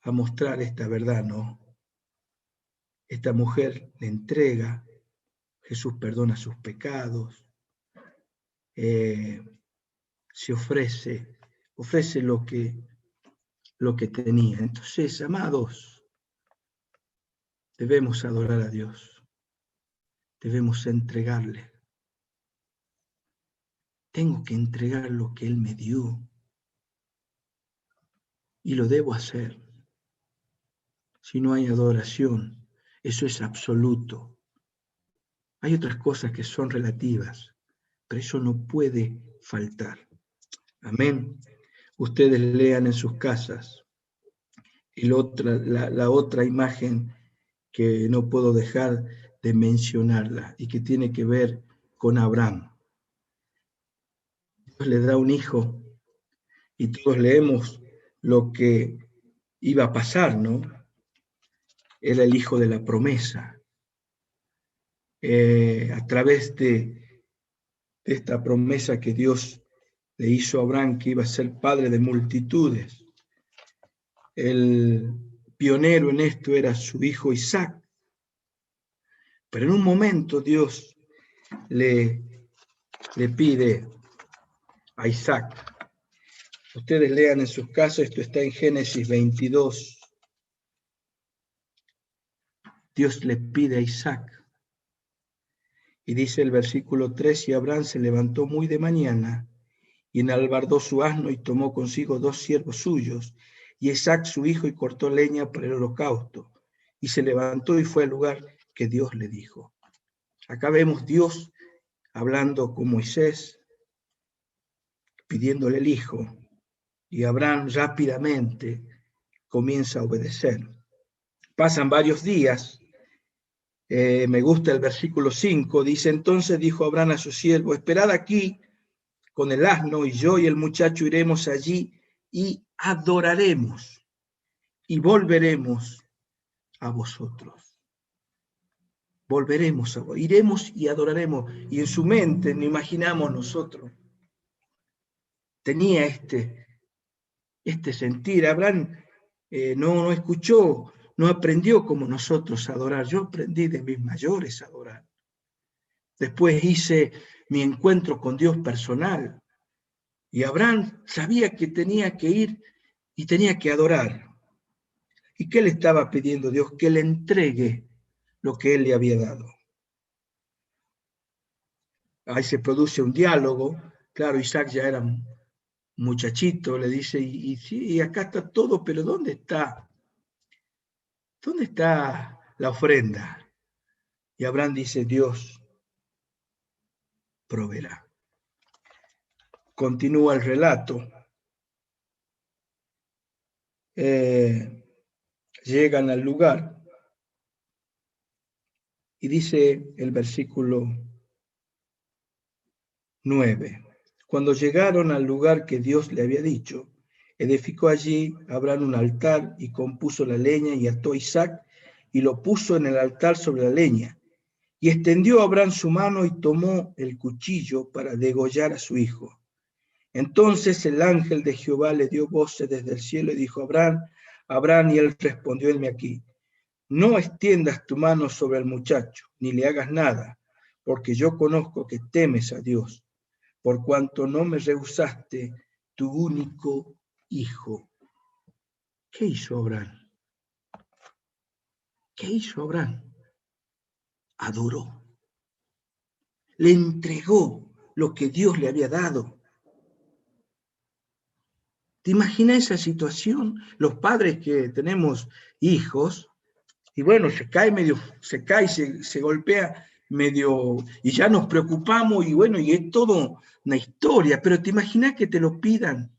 a mostrar esta verdad, ¿no? Esta mujer le entrega, Jesús perdona sus pecados, se ofrece lo que tenía. Entonces, amados, debemos adorar a Dios, debemos entregarle. Tengo que entregar lo que Él me dio y lo debo hacer. Si no hay adoración, eso es absoluto. Hay otras cosas que son relativas, pero eso no puede faltar. Amén. Ustedes lean en sus casas. Y la otra imagen que no puedo dejar de mencionarla y que tiene que ver con Abraham. Dios le da un hijo y todos leemos lo que iba a pasar, ¿no? Era el hijo de la promesa. A través de esta promesa que Dios le hizo a Abraham, que iba a ser padre de multitudes. El pionero en esto era su hijo Isaac. Pero en un momento Dios le pide a Isaac. Ustedes lean en sus casas, esto está en Génesis 22. Dios le pide a Isaac. Y dice el versículo 3, y Abraham se levantó muy de mañana, y enalbardó su asno, y tomó consigo 2 siervos suyos, y Isaac su hijo, y cortó leña para el holocausto. Y se levantó y fue al lugar que Dios le dijo. Acá vemos Dios hablando con Moisés, pidiéndole el hijo, y Abraham rápidamente comienza a obedecer. Pasan varios días. Me gusta el versículo 5, dice, entonces dijo Abraham a su siervo, esperad aquí con el asno, y yo y el muchacho iremos allí y adoraremos, y volveremos a vosotros. Iremos y adoraremos. Y en su mente, no imaginamos nosotros, tenía este sentir. Abraham no escuchó, no aprendió como nosotros a adorar. Yo aprendí de mis mayores a adorar. Después hice mi encuentro con Dios personal. Y Abraham sabía que tenía que ir y tenía que adorar. ¿Y qué le estaba pidiendo Dios? Que le entregue lo que él le había dado. Ahí se produce un diálogo. Claro, Isaac ya era un muchachito, le dice, y sí, acá está todo, pero ¿dónde está? ¿Dónde está la ofrenda? Y Abraham dice, Dios proveerá. Continúa el relato. Llegan al lugar y dice el versículo 9. Cuando llegaron al lugar que Dios le había dicho, edificó allí Abraham un altar y compuso la leña y ató a Isaac y lo puso en el altar sobre la leña. Y extendió Abraham su mano y tomó el cuchillo para degollar a su hijo. Entonces el ángel de Jehová le dio voces desde el cielo y dijo, Abraham, Abraham, y él respondió, henme aquí. No extiendas tu mano sobre el muchacho, ni le hagas nada, porque yo conozco que temes a Dios, por cuanto no me rehusaste tu único hijo. ¿Qué hizo Abraham? ¿Qué hizo Abraham? Adoró. Le entregó lo que Dios le había dado. ¿Te imaginas esa situación? Los padres que tenemos hijos, y bueno, se cae, se golpea y ya nos preocupamos, y bueno, y es todo una historia, pero te imaginas que te lo pidan.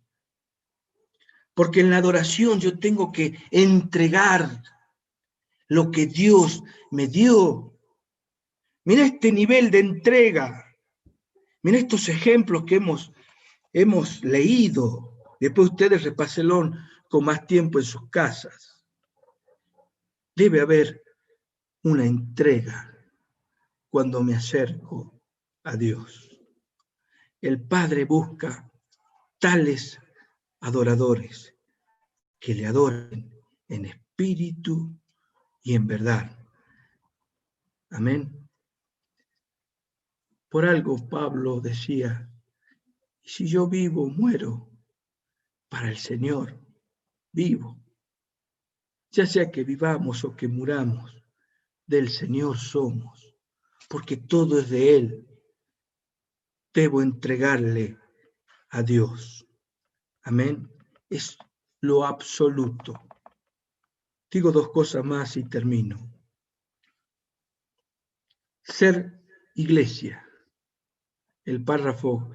Porque en la adoración yo tengo que entregar lo que Dios me dio. Mira este nivel de entrega. Mira estos ejemplos que hemos leído. Después ustedes repásenlo con más tiempo en sus casas. Debe haber una entrega cuando me acerco a Dios. El Padre busca tales adoradores que le adoren en espíritu y en verdad. Amén. Por algo Pablo decía, si yo vivo, muero, para el Señor vivo. Ya sea que vivamos o que muramos, del Señor somos, porque todo es de Él. Debo entregarle a Dios. Amén. Es lo absoluto. Digo dos cosas más y termino. Ser iglesia. El párrafo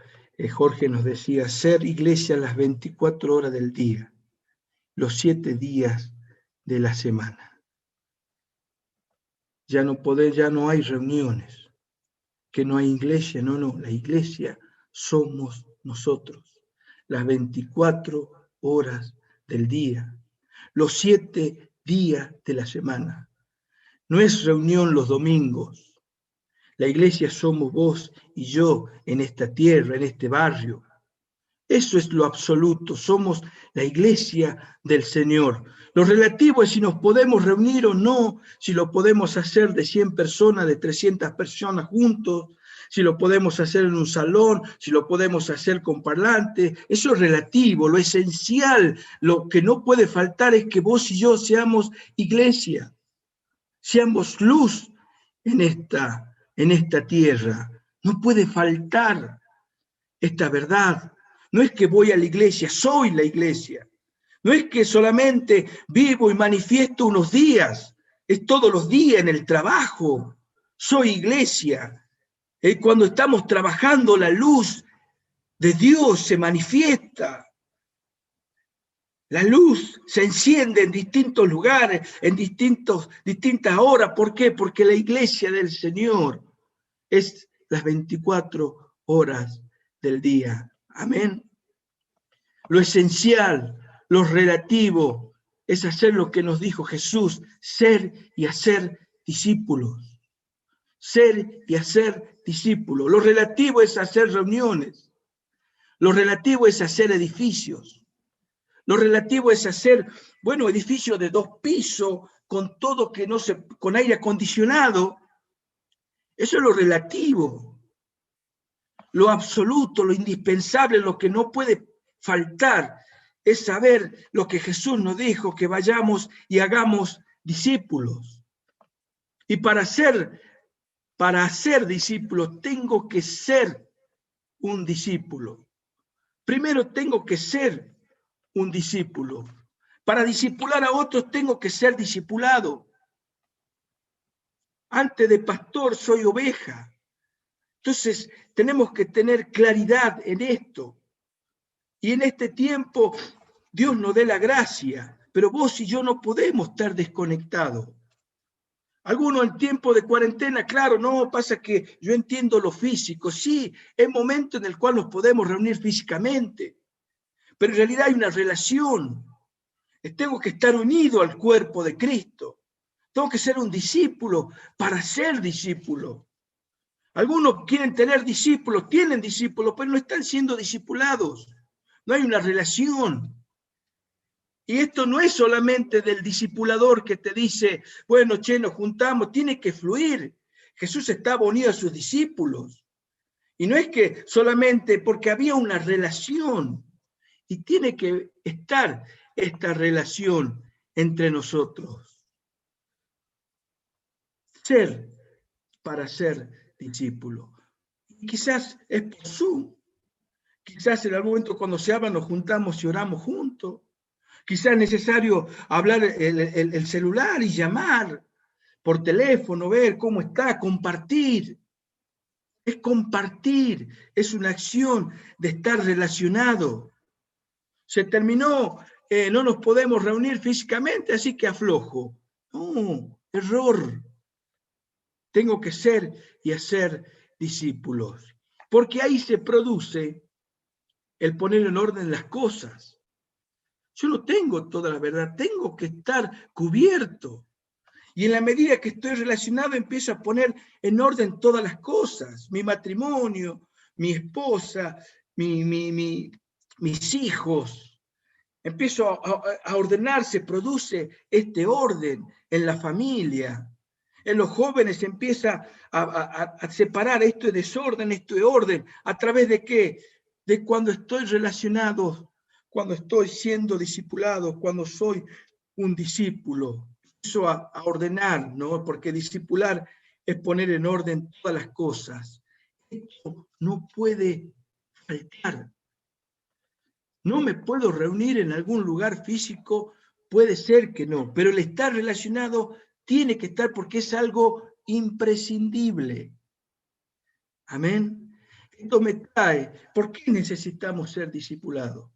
Jorge nos decía, ser iglesia las 24 horas del día, los 7 días de la semana. Ya no hay reuniones, que no hay iglesia, no, la iglesia somos nosotros, las 24 horas del día, los 7 días de la semana. No es reunión los domingos. La iglesia somos vos y yo en esta tierra, en este barrio. Eso es lo absoluto, somos la iglesia del Señor. Lo relativo es si nos podemos reunir o no, si lo podemos hacer de 100 personas, de 300 personas juntos, si lo podemos hacer en un salón, si lo podemos hacer con parlantes. Eso es relativo, lo esencial, lo que no puede faltar es que vos y yo seamos iglesia, seamos luz en esta tierra. No puede faltar esta verdad. No es que voy a la iglesia, soy la iglesia. No es que solamente vivo y manifiesto unos días, es todos los días en el trabajo. Soy iglesia. Cuando estamos trabajando, la luz de Dios se manifiesta. La luz se enciende en distintos lugares, en distintas horas. ¿Por qué? Porque la iglesia del Señor es las 24 horas del día. Amén. Lo esencial, lo relativo, es hacer lo que nos dijo Jesús, ser y hacer discípulos. Ser y hacer discípulos. Lo relativo es hacer reuniones. Lo relativo es hacer edificios. Lo relativo es hacer, edificios de 2 pisos, con todo con aire acondicionado. Eso es lo relativo. Lo absoluto, lo indispensable, lo que no puede faltar, es saber lo que Jesús nos dijo, que vayamos y hagamos discípulos. Y para ser discípulo, tengo que ser un discípulo. Primero tengo que ser un discípulo. Para discipular a otros tengo que ser discipulado. Antes de pastor soy oveja. Entonces tenemos que tener claridad en esto. Y en este tiempo Dios nos dé la gracia, pero vos y yo no podemos estar desconectados. Algunos en tiempo de cuarentena, claro, no, pasa que yo entiendo lo físico. Sí, es momento en el cual nos podemos reunir físicamente, pero en realidad hay una relación. Tengo que estar unido al cuerpo de Cristo. Tengo que ser un discípulo para ser discípulo. Algunos quieren tener discípulos, tienen discípulos, pero no están siendo discipulados. No hay una relación. Y esto no es solamente del discipulador que te dice, nos juntamos, tiene que fluir. Jesús estaba unido a sus discípulos. Y no es que solamente porque había una relación. Y tiene que estar esta relación entre nosotros. Ser para ser discípulo. Y quizás es por Zoom. Quizás en algún momento cuando se habla nos juntamos y oramos juntos. Quizás es necesario hablar el celular y llamar, por teléfono, ver cómo está, compartir. Es compartir, es una acción de estar relacionado. Se terminó, no nos podemos reunir físicamente, así que aflojo. No, error. Tengo que ser y hacer discípulos. Porque ahí se produce el poner en orden las cosas. Yo no tengo toda la verdad, tengo que estar cubierto. Y en la medida que estoy relacionado, empiezo a poner en orden todas las cosas. Mi matrimonio, mi esposa, mis hijos. Empiezo a ordenarse, produce este orden en la familia. En los jóvenes empieza a separar esto de desorden, esto de orden. ¿A través de qué? De cuando estoy relacionado, cuando estoy siendo discipulado, cuando soy un discípulo. Empiezo a ordenar, ¿no? Porque discipular es poner en orden todas las cosas. Esto no puede faltar. No me puedo reunir en algún lugar físico, puede ser que no, pero el estar relacionado tiene que estar porque es algo imprescindible. Amén. Esto me trae, ¿por qué necesitamos ser discipulados?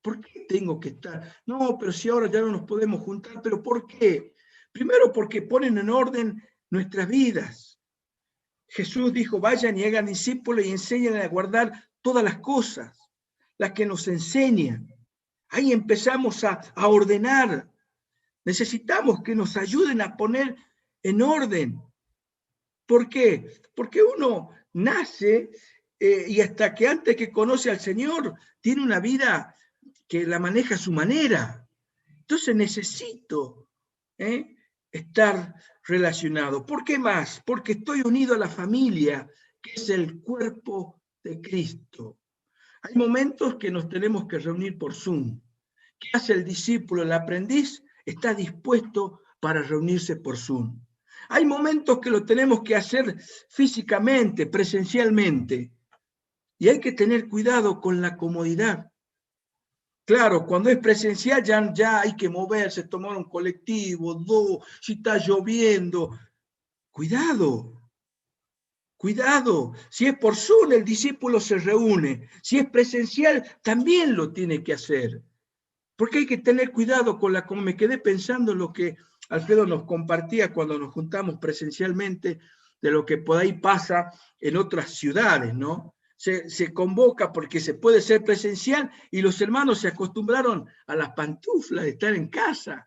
¿Por qué tengo que estar? No, pero si ahora ya no nos podemos juntar, ¿pero por qué? Primero porque ponen en orden nuestras vidas. Jesús dijo, vayan y hagan discípulos y enseñen a guardar todas las cosas, las que nos enseñan. Ahí empezamos a ordenar. Necesitamos que nos ayuden a poner en orden. ¿Por qué? Porque uno nace y hasta que antes que conoce al Señor, tiene una vida que la maneja a su manera. Entonces necesito estar relacionado. ¿Por qué más? Porque estoy unido a la familia, que es el cuerpo de Cristo. Hay momentos que nos tenemos que reunir por Zoom. ¿Qué hace el discípulo, el aprendiz? Está dispuesto para reunirse por Zoom. Hay momentos que lo tenemos que hacer físicamente, presencialmente, y hay que tener cuidado con la comodidad. Claro, cuando es presencial ya hay que moverse, tomar un colectivo, dos, si está lloviendo. Cuidado, cuidado. Si es por Zoom, el discípulo se reúne. Si es presencial, también lo tiene que hacer. Porque hay que tener cuidado con como me quedé pensando en lo que Alfredo nos compartía cuando nos juntamos presencialmente, de lo que por ahí pasa en otras ciudades, ¿no? Se convoca porque se puede ser presencial y los hermanos se acostumbraron a las pantuflas de estar en casa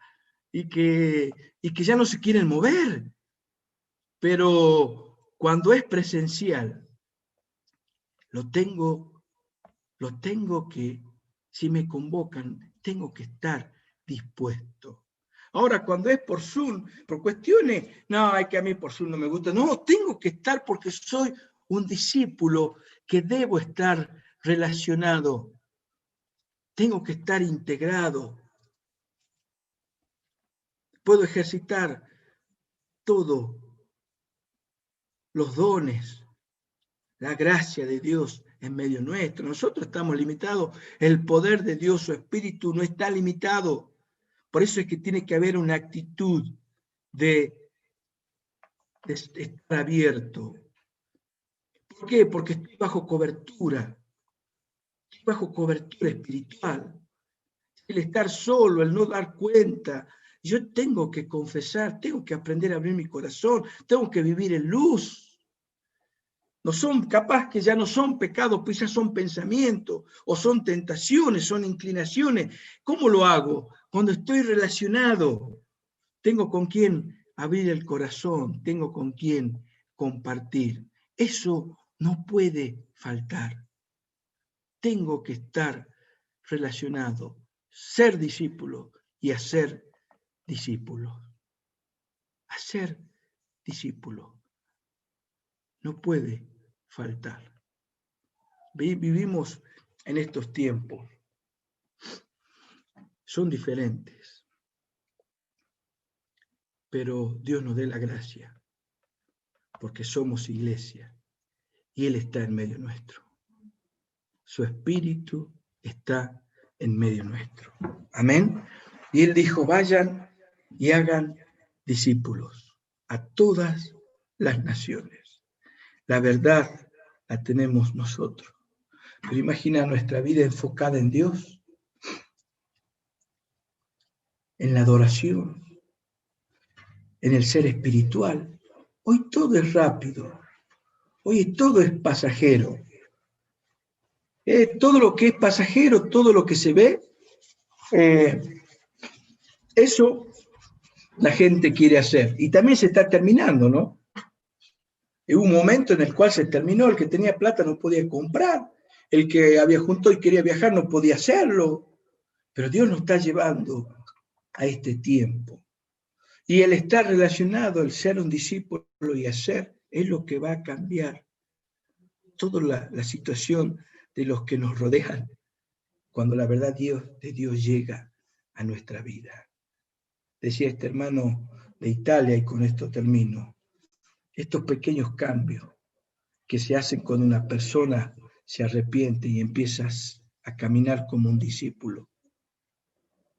y que ya no se quieren mover. Pero cuando es presencial, lo tengo que, si me convocan, tengo que estar dispuesto. Ahora, cuando es por Zoom, por cuestiones, no, es que a mí por Zoom no me gusta. No, tengo que estar porque soy un discípulo que debo estar relacionado. Tengo que estar integrado. Puedo ejercitar todos los dones, la gracia de Dios en medio nuestro. Nosotros estamos limitados. El poder de Dios, su espíritu, no está limitado. Por eso es que tiene que haber una actitud de estar abierto. ¿Por qué? Porque estoy bajo cobertura. Estoy bajo cobertura espiritual. El estar solo, el no dar cuenta. Yo tengo que confesar, tengo que aprender a abrir mi corazón, tengo que vivir en luz. No son, capaz que ya no son pecados, pues ya son pensamientos, o son tentaciones, son inclinaciones. ¿Cómo lo hago? Cuando estoy relacionado, tengo con quién abrir el corazón, tengo con quién compartir. Eso no puede faltar. Tengo que estar relacionado, ser discípulo y hacer discípulo. Hacer discípulo. No puede faltar. Vivimos en estos tiempos. Son diferentes. Pero Dios nos dé la gracia, porque somos iglesia y Él está en medio nuestro. Su espíritu está en medio nuestro. Amén. Y Él dijo, vayan y hagan discípulos. a todas las naciones. La verdad la tenemos nosotros. Pero imagina nuestra vida enfocada en Dios, en la adoración, en el ser espiritual. Hoy todo es rápido, hoy todo es pasajero. Todo lo que es pasajero, todo lo que se ve, eso la gente quiere hacer. Y también se está terminando, ¿no? Hubo un momento en el cual se terminó, el que tenía plata no podía comprar, el que había juntado y quería viajar no podía hacerlo. Pero Dios nos está llevando a este tiempo. Y el estar relacionado, el ser un discípulo y hacer, es lo que va a cambiar toda la situación de los que nos rodean cuando la verdad de Dios llega a nuestra vida. Decía este hermano de Italia, y con esto termino, estos pequeños cambios que se hacen cuando una persona se arrepiente y empiezas a caminar como un discípulo,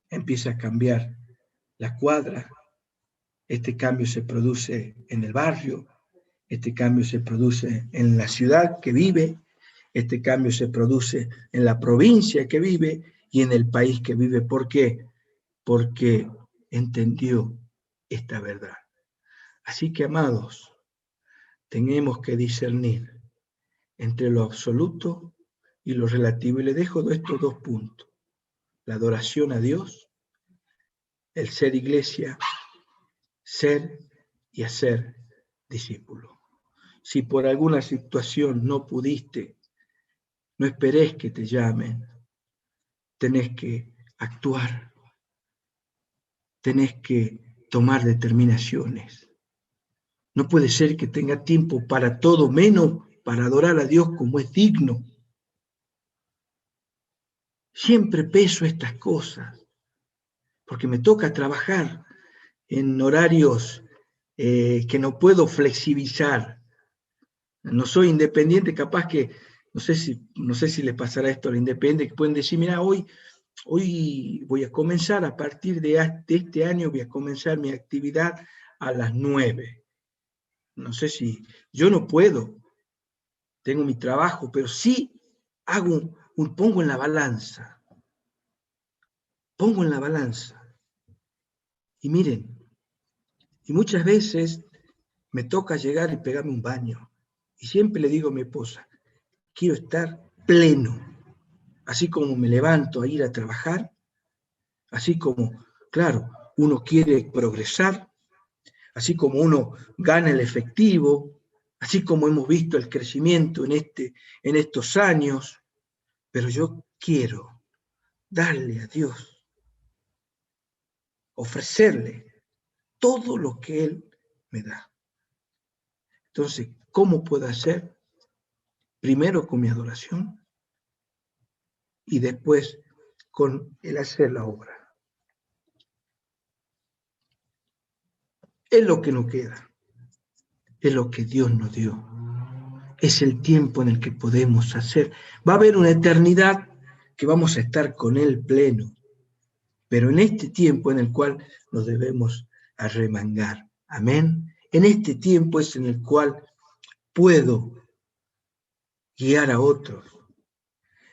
empieza a cambiar la cuadra, este cambio se produce en el barrio, este cambio se produce en la ciudad que vive, este cambio se produce en la provincia que vive y en el país que vive. ¿Por qué? Porque entendió esta verdad. Así que, amados, tenemos que discernir entre lo absoluto y lo relativo. Y le dejo estos 2 puntos. La adoración a Dios, el ser iglesia, ser y hacer discípulo. Si por alguna situación no pudiste, no esperes que te llamen. Tenés que actuar. Tenés que tomar determinaciones. No puede ser que tenga tiempo para todo, menos para adorar a Dios como es digno. Siempre peso estas cosas, porque me toca trabajar en horarios que no puedo flexibilizar. No soy independiente, capaz que, no sé si le pasará esto a los independientes, que pueden decir, mira, hoy voy a comenzar, a partir de este año voy a comenzar mi actividad a las 9. No sé si, yo no puedo, tengo mi trabajo, pero sí hago pongo en la balanza. Pongo en la balanza. Y miren, y muchas veces me toca llegar y pegarme un baño. Y siempre le digo a mi esposa, quiero estar pleno. Así como me levanto a ir a trabajar, así como, claro, uno quiere progresar, así como uno gana el efectivo, así como hemos visto el crecimiento en estos años, pero yo quiero darle a Dios, ofrecerle todo lo que Él me da. Entonces, ¿cómo puedo hacer? Primero con mi adoración y después con el hacer la obra. Es lo que nos queda, es lo que Dios nos dio. Es el tiempo en el que podemos hacer. Va a haber una eternidad que vamos a estar con Él pleno, pero en este tiempo en el cual nos debemos arremangar. Amén. En este tiempo es en el cual puedo guiar a otros.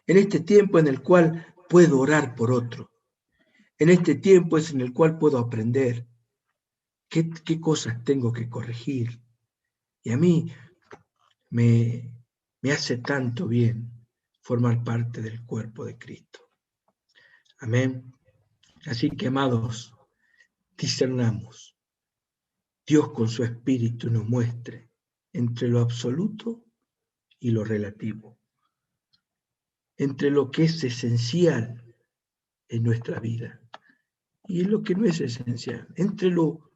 En este tiempo en el cual puedo orar por otro. En este tiempo es en el cual puedo aprender qué cosas tengo que corregir. Y a mí me hace tanto bien formar parte del cuerpo de Cristo. Amén. Así que, amados, discernamos. Dios con su Espíritu nos muestre entre lo absoluto y lo relativo, entre lo que es esencial en nuestra vida y lo que no es esencial, entre lo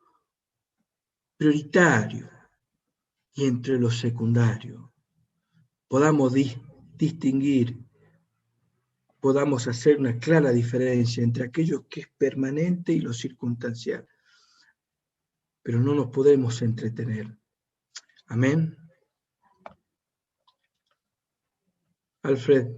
prioritario y entre lo secundario. Podamos distinguir, podamos hacer una clara diferencia entre aquello que es permanente y lo circunstancial. Pero no nos podemos entretener. Amén. Alfred.